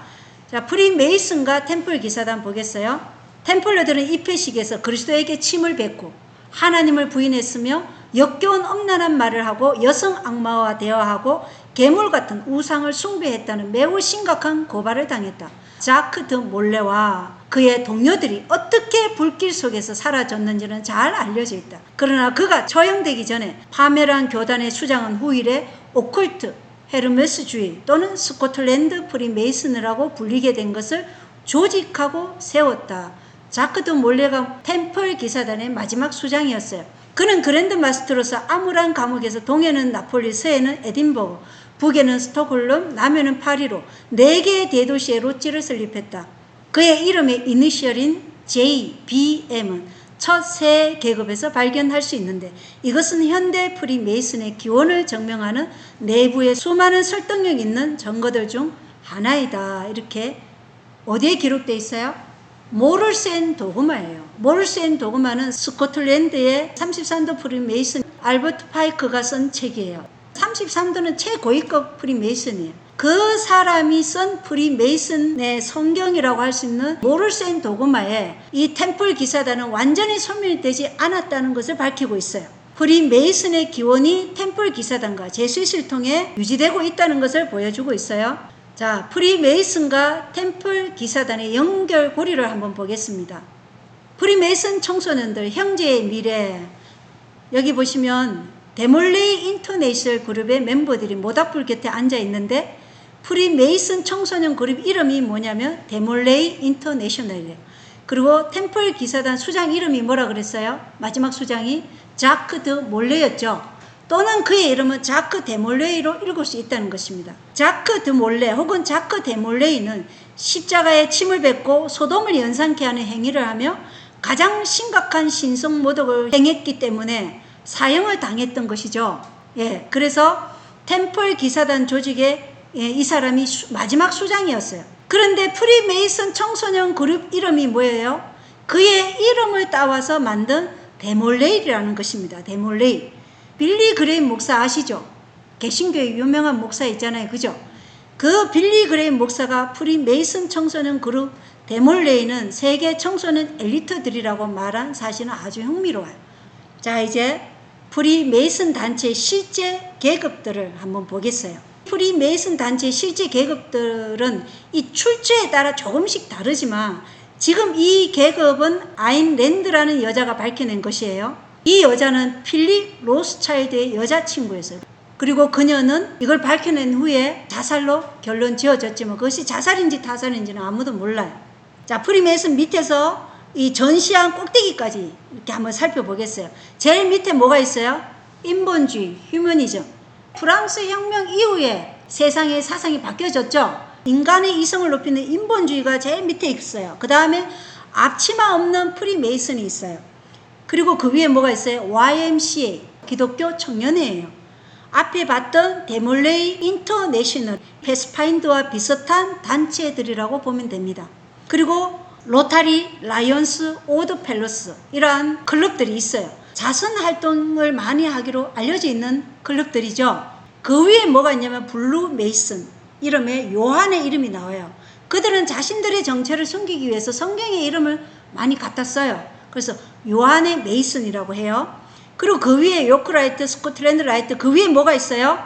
자, 프리메이슨과 템플 기사단 보겠어요? 템플러들은 입회식에서 그리스도에게 침을 뱉고 하나님을 부인했으며 역겨운 엄란한 말을 하고 여성 악마와 대화하고 괴물 같은 우상을 숭배했다는 매우 심각한 고발을 당했다. 자크 드 몰레와 그의 동료들이 어떻게 불길 속에서 사라졌는지는 잘 알려져 있다. 그러나 그가 처형되기 전에 파메란 교단의 수장은 후일에 오컬트, 헤르메스주의 또는 스코틀랜드 프리메이슨이라고 불리게 된 것을 조직하고 세웠다. 자크 드 몰레가 템플 기사단의 마지막 수장이었어요. 그는 그랜드 마스터로서 아무란 감옥에서 동해는 나폴리, 서해는 에딘버그, 북에는 스톡홀름, 남해는 파리로 4개의 대도시에 롯지를 설립했다. 그의 이름의 이니셜인 JBM은 첫 세 계급에서 발견할 수 있는데 이것은 현대 프리메이슨의 기원을 증명하는 내부의 수많은 설득력 있는 증거들 중 하나이다. 이렇게 어디에 기록되어 있어요? 모럴스 앤 도그마예요. 모럴스 앤 도그마는 스코틀랜드의 33도 프리메이슨 알버트 파이크가 쓴 책이에요. 33도는 최고위급 프리메이슨이에요. 그 사람이 쓴 프리메이슨의 성경이라고 할 수 있는 모럴스 앤 도그마에 이 템플 기사단은 완전히 소멸되지 않았다는 것을 밝히고 있어요. 프리메이슨의 기원이 템플 기사단과 제수잇을 통해 유지되고 있다는 것을 보여주고 있어요. 자, 프리메이슨과 템플 기사단의 연결고리를 한번 보겠습니다. 프리메이슨 청소년들 형제의 미래, 여기 보시면 데몰레이 인터내셔널 그룹의 멤버들이 모닥불 곁에 앉아 있는데 프리메이슨 청소년 그룹 이름이 뭐냐면 데몰레이 인터내셔널이에요. 그리고 템플 기사단 수장 이름이 뭐라 그랬어요? 마지막 수장이 자크 드 몰레였죠. 또는 그의 이름은 자크 데 몰레이로 읽을 수 있다는 것입니다. 자크 드 몰레 혹은 자크 데 몰레이는 십자가에 침을 뱉고 소돔을 연상케 하는 행위를 하며 가장 심각한 신성 모독을 행했기 때문에 사형을 당했던 것이죠. 예, 그래서 템플 기사단 조직의 이 사람이 마지막 수장이었어요. 그런데 프리메이슨 청소년 그룹 이름이 뭐예요? 그의 이름을 따와서 만든 데몰레이라는 것입니다. 데몰레이. 빌리 그레임 목사 아시죠? 개신교의 유명한 목사 있잖아요. 그죠? 그 빌리 그레임 목사가 프리메이슨 청소년 그룹 데몰레이는 세계 청소년 엘리트들이라고 말한 사실은 아주 흥미로워요. 자, 이제 프리메이슨 단체의 실제 계급들을 한번 보겠어요. 프리메이슨 단체의 실제 계급들은 이 출처에 따라 조금씩 다르지만 지금 이 계급은 아인 랜드라는 여자가 밝혀낸 것이에요. 이 여자는 필립 로스차일드의 여자친구였어요. 그리고 그녀는 이걸 밝혀낸 후에 자살로 결론 지어졌지만 그것이 자살인지 타살인지는 아무도 몰라요. 자, 프리메이슨 밑에서 이 전시한 꼭대기까지 이렇게 한번 살펴보겠어요. 제일 밑에 뭐가 있어요? 인본주의, 휴머니즘. 프랑스 혁명 이후에 세상의 사상이 바뀌어졌죠. 인간의 이성을 높이는 인본주의가 제일 밑에 있어요. 그 다음에 앞치마 없는 프리메이슨이 있어요. 그리고 그 위에 뭐가 있어요? YMCA, 기독교 청년회예요. 앞에 봤던 데몰레이 인터내셔널, 패스파인드와 비슷한 단체들이라고 보면 됩니다. 그리고 로타리, 라이언스, 오드 펠로스 이러한 클럽들이 있어요. 자선 활동을 많이 하기로 알려져 있는 클럽들이죠. 그 위에 뭐가 있냐면 블루 메이슨 이름에 요한의 이름이 나와요. 그들은 자신들의 정체를 숨기기 위해서 성경의 이름을 많이 갖다 써요. 그래서 요한의 메이슨이라고 해요. 그리고 그 위에 요크라이트, 스코틀랜드 라이트, 그 위에 뭐가 있어요?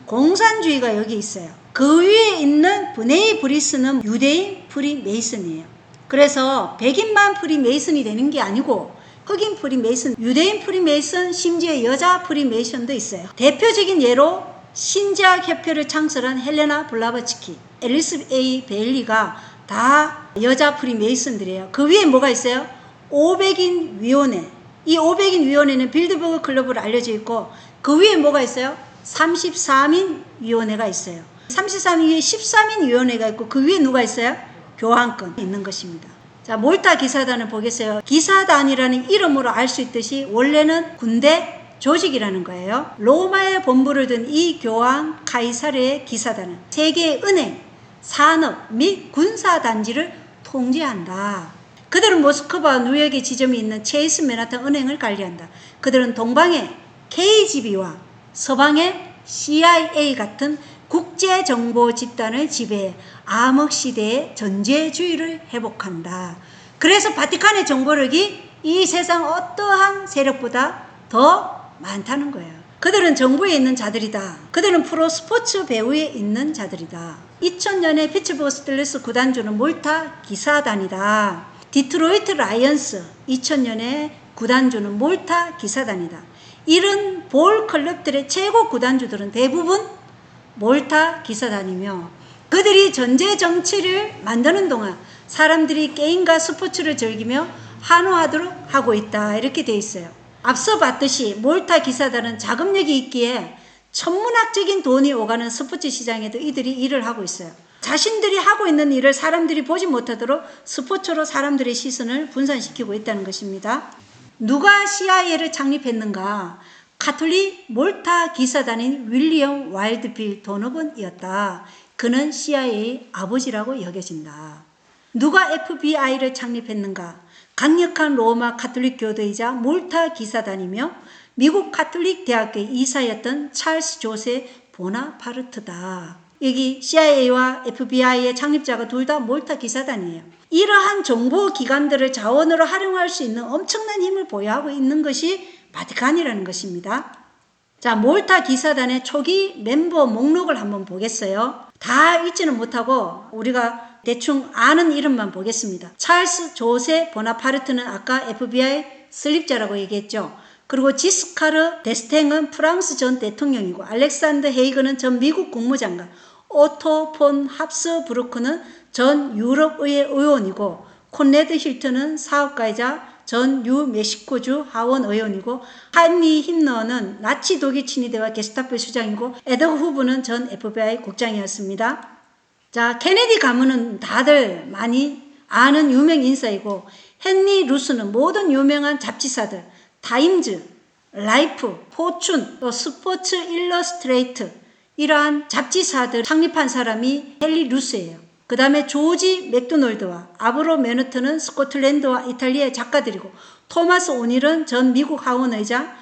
공산주의가 여기 있어요. 그 위에 있는 브네이 브리스는 유대인 프리메이슨이에요. 그래서 백인만 프리메이슨이 되는 게 아니고 흑인 프리메이슨, 유대인 프리메이슨, 심지어 여자 프리메이슨도 있어요. 대표적인 예로 신자협회를 창설한 헬레나 블라바츠키, 앨리스 A. 베일리가 다 여자 프리메이슨들이에요. 그 위에 뭐가 있어요? 500인 위원회. 이 500인 위원회는 빌드버그 클럽으로 알려져 있고 그 위에 뭐가 있어요? 33인 위원회가 있어요. 33인 위에 13인 위원회가 있고 그 위에 누가 있어요? 교환권 있는 것입니다. 자, 몰타 기사단을 보겠어요. 기사단이라는 이름으로 알 수 있듯이 원래는 군대 조직이라는 거예요. 로마의 본부를 둔 이 교황 카이사르의 기사단은 세계의 은행, 산업 및 군사단지를 통제한다. 그들은 모스크바와 뉴욕에 지점이 있는 체이스 맨하탄 은행을 관리한다. 그들은 동방의 KGB와 서방의 CIA 같은 국제정보 집단을 지배해 암흑시대의 전제주의를 회복한다. 그래서 바티칸의 정보력이 이 세상 어떠한 세력보다 더 많다는 거예요. 그들은 정부에 있는 자들이다. 그들은 프로 스포츠 배우에 있는 자들이다. 2000년에 피츠버그 스틸러스 구단주는 몰타 기사단이다. 디트로이트 라이언스 2000년에 구단주는 몰타 기사단이다. 이런 볼 클럽들의 최고 구단주들은 대부분 몰타 기사단이며 그들이 전제 정치를 만드는 동안 사람들이 게임과 스포츠를 즐기며 한화하도록 하고 있다. 이렇게 돼 있어요. 앞서 봤듯이 몰타 기사단은 자금력이 있기에 천문학적인 돈이 오가는 스포츠 시장에도 이들이 일을 하고 있어요. 자신들이 하고 있는 일을 사람들이 보지 못하도록 스포츠로 사람들의 시선을 분산시키고 있다는 것입니다. 누가 CIA를 창립했는가? 가톨릭 몰타 기사단인 윌리엄 와일드빌 도너번이었다. 그는 CIA 아버지라고 여겨진다. 누가 FBI를 창립했는가? 강력한 로마 가톨릭 교도이자 몰타 기사단이며 미국 가톨릭 대학교의 이사였던 찰스 조세 보나파르트다. 여기 CIA와 FBI의 창립자가 둘 다 몰타 기사단이에요. 이러한 정보기관들을 자원으로 활용할 수 있는 엄청난 힘을 보유하고 있는 것이 바티칸이라는 것입니다. 자, 몰타 기사단의 초기 멤버 목록을 한번 보겠어요. 다 읽지는 못하고 우리가 대충 아는 이름만 보겠습니다. 찰스 조세 보나파르트는 아까 FBI 설립자라고 얘기했죠. 그리고 지스카르 데스탱은 프랑스 전 대통령이고 알렉산더 헤이거는 전 미국 국무장관, 오토 폰 합스부르크는 전 유럽의회 의원이고 콘레드 힐튼은 사업가이자 전 뉴멕시코주 하원 의원이고, 한니 힘너는 나치 독일 친위대와 게스타포 수장이고, 에더 후브는 전 FBI 국장이었습니다. 자, 케네디 가문은 다들 많이 아는 유명 인사이고, 헨리 루스는 모든 유명한 잡지사들, 타임즈, 라이프, 포춘, 또 스포츠 일러스트레이트 이러한 잡지사들 창립한 사람이 헨리 루스예요. 그 다음에 조지 맥도널드와 아브로 메너트는 스코틀랜드와 이탈리아의 작가들이고, 토마스 오닐은 전 미국 하원의장,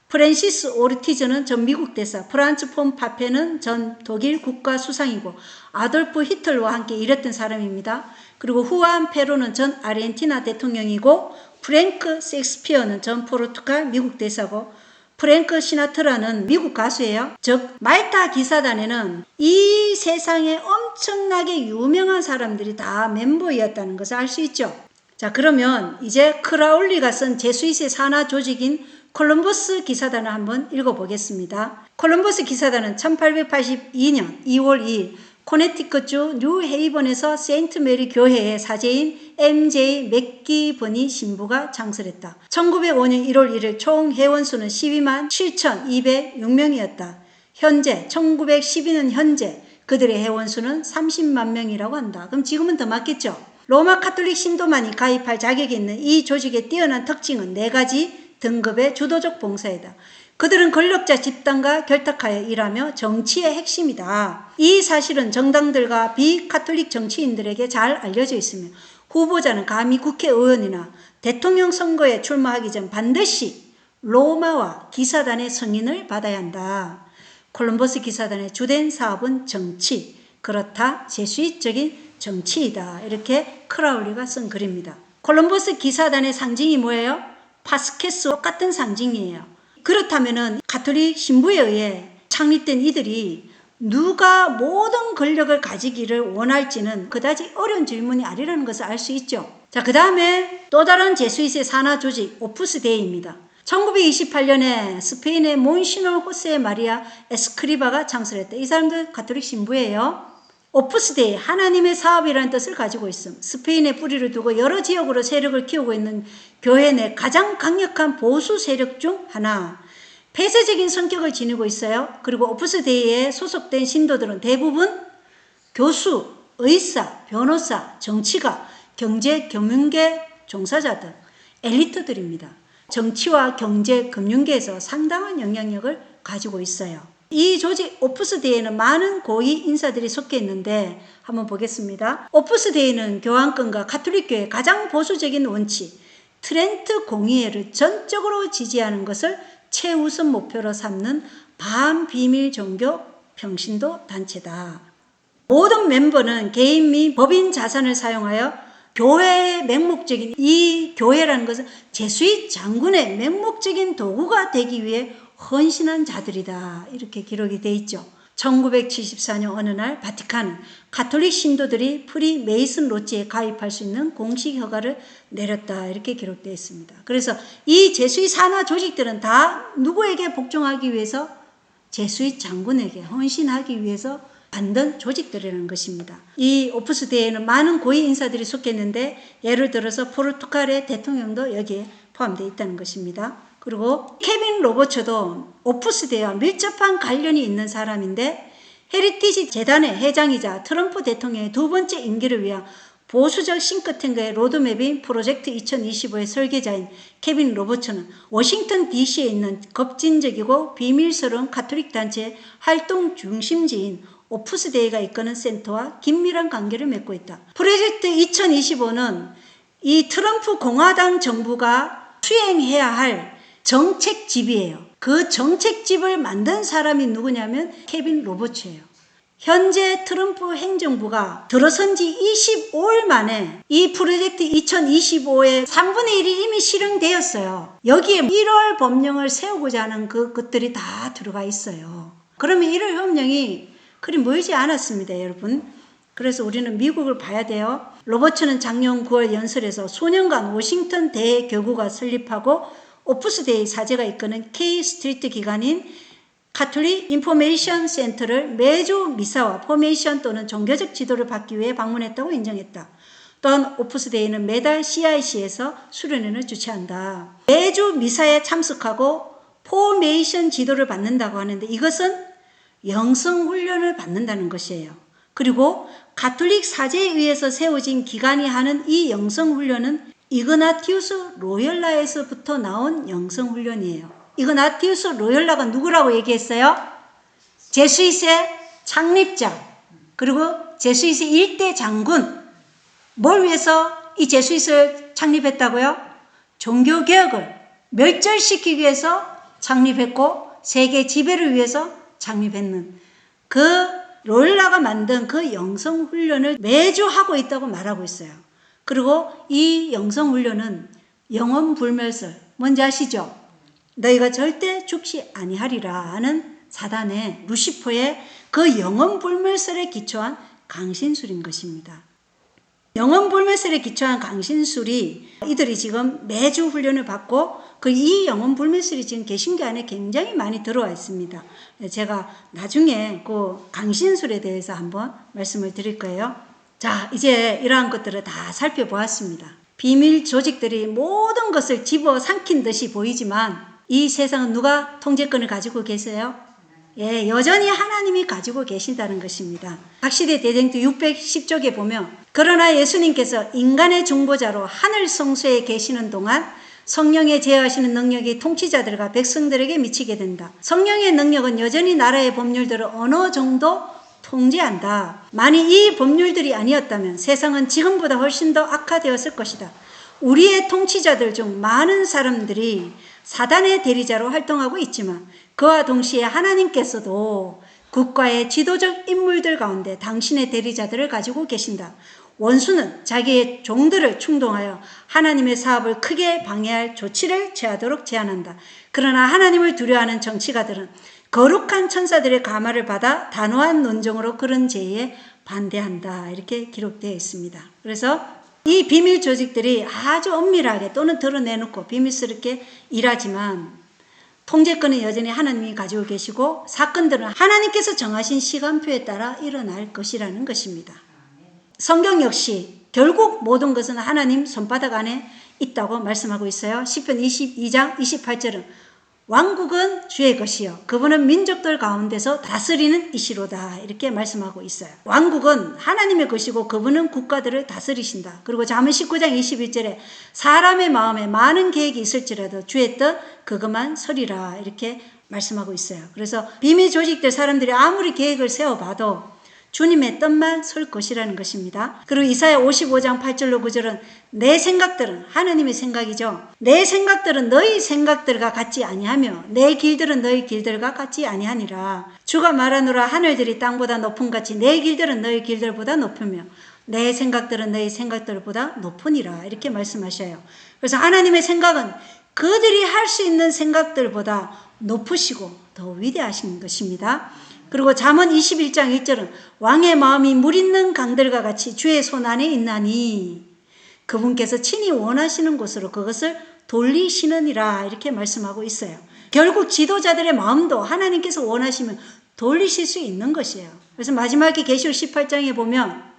프랜시스 오르티즈는 전 미국 대사, 프란츠 폰 파페는 전 독일 국가수상이고, 아돌프 히틀러와 함께 일했던 사람입니다. 그리고 후안 페로는 전 아르헨티나 대통령이고, 프랭크 셰익스피어는 전 포르투갈 미국 대사고, 프랭크 시나트라는 미국 가수예요. 즉 말타 기사단에는 이 세상에 엄청나게 유명한 사람들이 다 멤버였다는 것을 알 수 있죠. 자, 그러면 이제 크라울리가 쓴 제수잇의 산하 조직인 콜럼버스 기사단을 한번 읽어보겠습니다. 콜럼버스 기사단은 1882년 2월 2일 코네티컷주 뉴헤이번에서 세인트 메리 교회의 사제인 MJ 맥기버니 신부가 창설했다. 1905년 1월 1일 총 회원수는 12만 7,206명이었다. 현재 1912년 현재 그들의 회원수는 30만 명이라고 한다. 그럼 지금은 더 많겠죠? 로마 카톨릭 신도만이 가입할 자격이 있는 이 조직의 뛰어난 특징은 4가지 등급의 주도적 봉사이다. 그들은 권력자 집단과 결탁하여 일하며 정치의 핵심이다. 이 사실은 정당들과 비카톨릭 정치인들에게 잘 알려져 있으며, 후보자는 감히 국회의원이나 대통령 선거에 출마하기 전 반드시 로마와 기사단의 승인을 받아야 한다. 콜럼버스 기사단의 주된 사업은 정치, 그렇다 제수잇적인 정치이다. 이렇게 크라울리가 쓴 글입니다. 콜럼버스 기사단의 상징이 뭐예요? 파스케스와 똑같은 상징이에요. 그렇다면은 가톨릭 신부에 의해 창립된 이들이 누가 모든 권력을 가지기를 원할지는 그다지 어려운 질문이 아니라는 것을 알 수 있죠. 자, 그 다음에 또 다른 제수잇의 산하 조직 오프스 데이입니다. 1928년에 스페인의 몬시노 호세 마리아 에스크리바가 창설했다. 이 사람도 가톨릭 신부예요. 오프스 데이, 하나님의 사업이라는 뜻을 가지고 있음. 스페인에 뿌리를 두고 여러 지역으로 세력을 키우고 있는 교회 내 가장 강력한 보수 세력 중 하나. 폐쇄적인 성격을 지니고 있어요. 그리고 오프스 데이에 소속된 신도들은 대부분 교수, 의사, 변호사, 정치가, 경제, 금융계 종사자 등 엘리트들입니다. 정치와 경제, 금융계에서 상당한 영향력을 가지고 있어요. 이 조직 오프스 데이에는 많은 고위 인사들이 속해 있는데 한번 보겠습니다. 오프스 데이는 교황권과 가톨릭교회의 가장 보수적인 원칙, 트렌트 공의회를 전적으로 지지하는 것을 최우선 목표로 삼는 반비밀 종교 평신도 단체다. 모든 멤버는 개인 및 법인 자산을 사용하여 교회의 맹목적인, 이 교회라는 것은 제수잇 장군의 맹목적인 도구가 되기 위해 헌신한 자들이다. 이렇게 기록이 되어 있죠. 1974년 어느 날 바티칸은 가톨릭 신도들이 프리 메이슨 로지에 가입할 수 있는 공식 허가를 내렸다. 이렇게 기록되어 있습니다. 그래서 이 제수잇 산하 조직들은 다 누구에게 복종하기 위해서? 제수잇 장군에게 헌신하기 위해서 만든 조직들이라는 것입니다. 이 오프스 데이에는 많은 고위 인사들이 속했는데, 예를 들어서 포르투갈의 대통령도 여기에 포함되어 있다는 것입니다. 그리고 케빈 로버츠도 오프스 데이와 밀접한 관련이 있는 사람인데, 헤리티지 재단의 회장이자 트럼프 대통령의 두 번째 임기를 위한 보수적 싱크탱크의 로드맵인 프로젝트 2025의 설계자인 케빈 로버츠는 워싱턴 DC에 있는 급진적이고 비밀스러운 가톨릭 단체의 활동 중심지인 오프스 데이가 이끄는 센터와 긴밀한 관계를 맺고 있다. 프로젝트 2025는 이 트럼프 공화당 정부가 수행해야 할 정책집이에요. 그 정책집을 만든 사람이 누구냐면 케빈 로버츠예요. 현재 트럼프 행정부가 들어선 지 25일 만에 이 프로젝트 2025의 3분의 1이 이미 실행되었어요. 여기에 1월 법령을 세우고자 하는 것들이 다 들어가 있어요. 그러면 1월 법령이 그리 멀지 않았습니다, 여러분. 그래서 우리는 미국을 봐야 돼요. 로버츠는 작년 9월 연설에서 소년간 워싱턴 대교구가 설립하고 오프스 데이 사제가 이끄는 K-스트리트 기관인 가톨릭 인포메이션 센터를 매주 미사와 포메이션 또는 종교적 지도를 받기 위해 방문했다고 인정했다. 또한 오프스데이는 매달 CIC에서 수련회를 주최한다. 매주 미사에 참석하고 포메이션 지도를 받는다고 하는데 이것은 영성훈련을 받는다는 것이에요. 그리고 가톨릭 사제에 의해서 세워진 기관이 하는 이 영성훈련은 이그나티우스 로열라에서부터 나온 영성훈련이에요. 이그나티우스 로열라가 누구라고 얘기했어요? 제수잇의 창립자, 그리고 제수잇의 일대 장군. 뭘 위해서 이 제수잇을 창립했다고요? 종교개혁을 멸절시키기 위해서 창립했고 세계 지배를 위해서 창립했는 그 로열라가 만든 그 영성훈련을 매주 하고 있다고 말하고 있어요. 그리고 이 영성훈련은 영혼불멸설, 뭔지 아시죠? 너희가 절대 죽지 아니하리라 하는 사단의 루시퍼의 그 영혼불멸설에 기초한 강신술인 것입니다. 영혼불멸설에 기초한 강신술이 이들이 지금 매주 훈련을 받고 이 영혼불멸설이 지금 개신교 안에 굉장히 많이 들어와 있습니다. 제가 나중에 그 강신술에 대해서 한번 말씀을 드릴 거예요. 자, 이제 이러한 것들을 다 살펴보았습니다. 비밀 조직들이 모든 것을 집어삼킨 듯이 보이지만 이 세상은 누가 통제권을 가지고 계세요? 예, 여전히 하나님이 가지고 계신다는 것입니다. 각시대 대쟁투 610쪽에 보면 그러나 예수님께서 인간의 중보자로 하늘 성소에 계시는 동안 성령의 제어하시는 능력이 통치자들과 백성들에게 미치게 된다. 성령의 능력은 여전히 나라의 법률들을 어느 정도 통제한다. 만일 이 법률들이 아니었다면 세상은 지금보다 훨씬 더 악화되었을 것이다. 우리의 통치자들 중 많은 사람들이 사단의 대리자로 활동하고 있지만 그와 동시에 하나님께서도 국가의 지도적 인물들 가운데 당신의 대리자들을 가지고 계신다. 원수는 자기의 종들을 충동하여 하나님의 사업을 크게 방해할 조치를 취하도록 제안한다. 그러나 하나님을 두려워하는 정치가들은 거룩한 천사들의 감화를 받아 단호한 논정으로 그런 제의에 반대한다. 이렇게 기록되어 있습니다. 그래서 이 비밀 조직들이 아주 엄밀하게 또는 드러내놓고 비밀스럽게 일하지만 통제권은 여전히 하나님이 가지고 계시고 사건들은 하나님께서 정하신 시간표에 따라 일어날 것이라는 것입니다. 성경 역시 결국 모든 것은 하나님 손바닥 안에 있다고 말씀하고 있어요. 시편 22장 28절은 왕국은 주의 것이요 그분은 민족들 가운데서 다스리는 이시로다 이렇게 말씀하고 있어요. 왕국은 하나님의 것이고 그분은 국가들을 다스리신다. 그리고 잠언 19장 21절에 사람의 마음에 많은 계획이 있을지라도 주의 뜻 그것만 서리라 이렇게 말씀하고 있어요. 그래서 비밀 조직들 사람들이 아무리 계획을 세워봐도 주님의 뜻만 설 것이라는 것입니다. 그리고 이사야 55장 8절로 9절은 내 생각들은 하나님의 생각이죠. 내 생각들은 너희 생각들과 같지 아니하며 내 길들은 너희 길들과 같지 아니하니라. 주가 말하노라 하늘들이 땅보다 높은 같이 내 길들은 너희 길들보다 높으며 내 생각들은 너희 생각들보다 높으니라 이렇게 말씀하셔요. 그래서 하나님의 생각은 그들이 할 수 있는 생각들보다 높으시고 더 위대하신 것입니다. 그리고 잠언 21장 1절은 왕의 마음이 물 있는 강들과 같이 주의 손 안에 있나니 그분께서 친히 원하시는 곳으로 그것을 돌리시느니라 이렇게 말씀하고 있어요. 결국 지도자들의 마음도 하나님께서 원하시면 돌리실 수 있는 것이에요. 그래서 마지막에 계시록 18장에 보면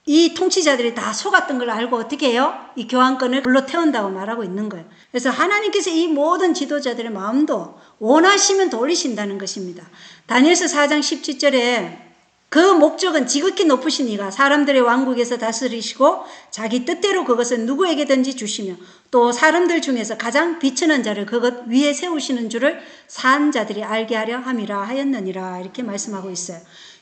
이 통치자들이 다 속았던 걸 알고 어떻게 해요? 이 교환권을 불러 태운다고 말하고 있는 거예요. 그래서 하나님께서 이 모든 지도자들의 마음도 원하시면 돌리신다는 것입니다. 다니엘서 4장 17절에 그 목적은 지극히 높으신 이가 사람들의 왕국에서 다스리시고 자기 뜻대로 그것을 누구에게든지 주시며 또 사람들 중에서 가장 비천한 자를 그것 위에 세우시는 줄을 산 자들이 알게 하려 함이라 하였느니라 이렇게 말씀하고 있어요.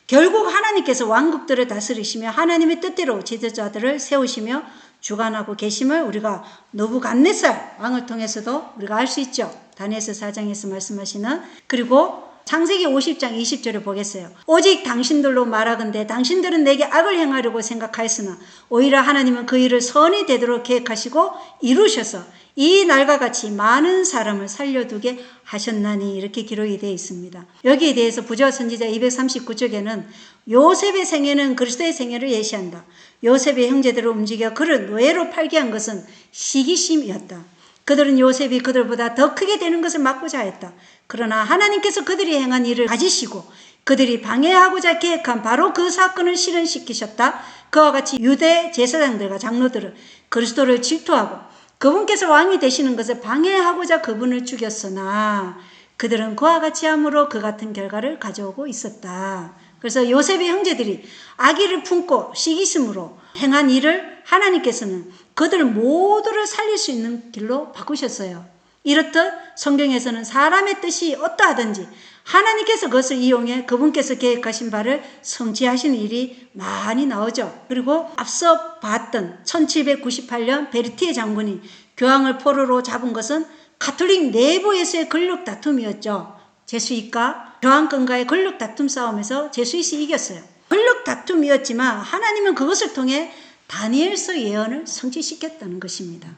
결국 하나님께서 왕국들을 다스리시며 하나님의 뜻대로 지도자들을 세우시며 주관하고 계심을 우리가 느부갓네살 왕을 통해서도 우리가 알 수 있죠. 다니엘서 4장에서 말씀하시는. 그리고 창세기 50장 20절을 보겠어요. 오직 당신들로 말하건대 당신들은 내게 악을 행하려고 생각하였으나 오히려 하나님은 그 일을 선이 되도록 계획하시고 이루셔서 이 날과 같이 많은 사람을 살려두게 하셨나니 이렇게 기록이 되어 있습니다. 여기에 대해서 부조와 선지자 239쪽에는 요셉의 생애는 그리스도의 생애를 예시한다. 요셉의 형제들을 움직여 그를 노예로 팔게 한 것은 시기심이었다. 그들은 요셉이 그들보다 더 크게 되는 것을 막고자 했다. 그러나 하나님께서 그들이 행한 일을 가지시고 그들이 방해하고자 계획한 바로 그 사건을 실현시키셨다. 그와 같이 유대 제사장들과 장로들은 그리스도를 질투하고 그분께서 왕이 되시는 것을 방해하고자 그분을 죽였으나 그들은 그와 같이 함으로 그 같은 결과를 가져오고 있었다. 그래서 요셉의 형제들이 악의를 품고 시기심으로 행한 일을 하나님께서는 그들 모두를 살릴 수 있는 길로 바꾸셨어요. 이렇듯 성경에서는 사람의 뜻이 어떠하든지 하나님께서 그것을 이용해 그분께서 계획하신 바를 성취하시는 일이 많이 나오죠. 그리고 앞서 봤던 1798년 베르티에 장군이 교황을 포로로 잡은 것은 가톨릭 내부에서의 권력 다툼이었죠. 제수잇과 교황권과의 권력 다툼 싸움에서 제수잇이 이겼어요. 권력 다툼이었지만 하나님은 그것을 통해 다니엘서 예언을 성취시켰다는 것입니다.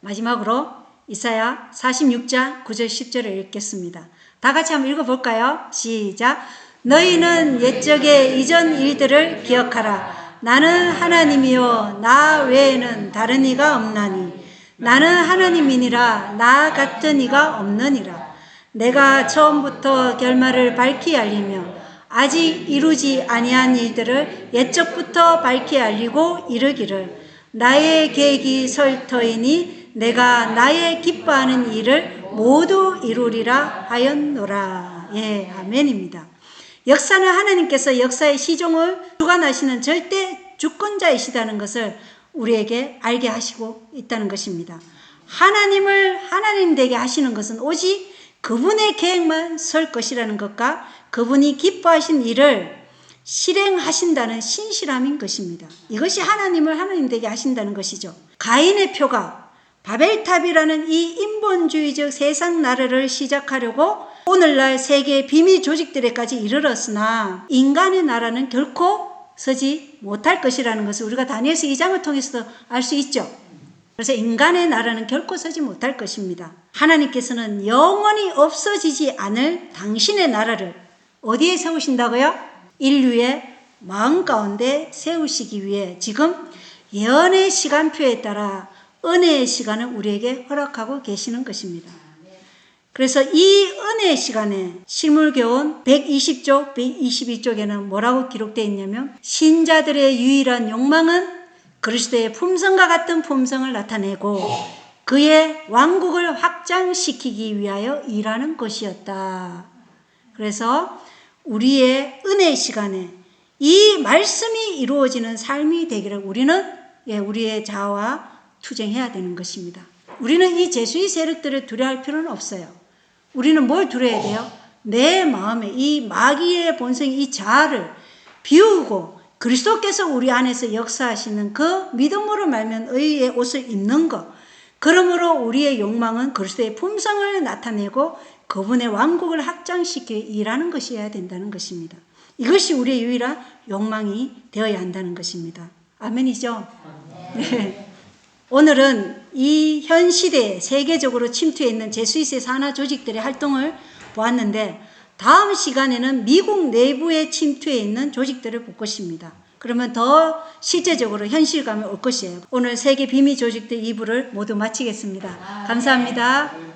마지막으로 이사야 46장 9절 10절을 읽겠습니다. 다 같이 한번 읽어볼까요? 시작. 너희는 옛적의 이전 일들을 기억하라. 나는 하나님이요 나 외에는 다른 이가 없나니 나는 하나님이니라 나 같은 이가 없느니라. 내가 처음부터 결말을 밝히 알리며 아직 이루지 아니한 일들을 옛적부터 밝히 알리고 이르기를 나의 계획이 설 터이니 내가 나의 기뻐하는 일을 모두 이루리라 하였노라. 예, 아멘입니다. 역사는 하나님께서 역사의 시종을 주관하시는 절대 주권자이시다는 것을 우리에게 알게 하시고 있다는 것입니다. 하나님을 하나님 되게 하시는 것은 오직 그분의 계획만 설 것이라는 것과 그분이 기뻐하신 일을 실행하신다는 신실함인 것입니다. 이것이 하나님을 하나님 되게 하신다는 것이죠. 가인의 표가 바벨탑이라는 이 인본주의적 세상 나라를 시작하려고 오늘날 세계의 비밀 조직들에까지 이르렀으나 인간의 나라는 결코 서지 못할 것이라는 것을 우리가 다니엘서 2장을 통해서도 알 수 있죠. 그래서 인간의 나라는 결코 서지 못할 것입니다. 하나님께서는 영원히 없어지지 않을 당신의 나라를 어디에 세우신다고요? 인류의 마음 가운데 세우시기 위해 지금 예언의 시간표에 따라 은혜의 시간을 우리에게 허락하고 계시는 것입니다. 그래서 이 은혜의 시간에 실물교훈 120쪽, 122쪽에는 뭐라고 기록되어 있냐면 신자들의 유일한 욕망은 그리스도의 품성과 같은 품성을 나타내고 그의 왕국을 확장시키기 위하여 일하는 것이었다. 그래서 우리의 은혜의 시간에 이 말씀이 이루어지는 삶이 되기를 우리는 우리의 자아와 투쟁해야 되는 것입니다. 우리는 이 제수의 세력들을 두려워할 필요는 없어요. 우리는 뭘 두려워야 돼요? 내 마음에 이 마귀의 본성, 이 자아를 비우고 그리스도께서 우리 안에서 역사하시는 그 믿음으로 말면 의의 옷을 입는 것. 그러므로 우리의 욕망은 그리스도의 품성을 나타내고 그분의 왕국을 확장시키기 일하는 것이어야 된다는 것입니다. 이것이 우리의 유일한 욕망이 되어야 한다는 것입니다. 아멘이죠? 네. 오늘은 이 현 시대에 세계적으로 침투해 있는 제수잇의 산하 조직들의 활동을 보았는데 다음 시간에는 미국 내부에 침투해 있는 조직들을 볼 것입니다. 그러면 더 실제적으로 현실감이 올 것이에요. 오늘 세계 비밀 조직들 2부를 모두 마치겠습니다. 감사합니다.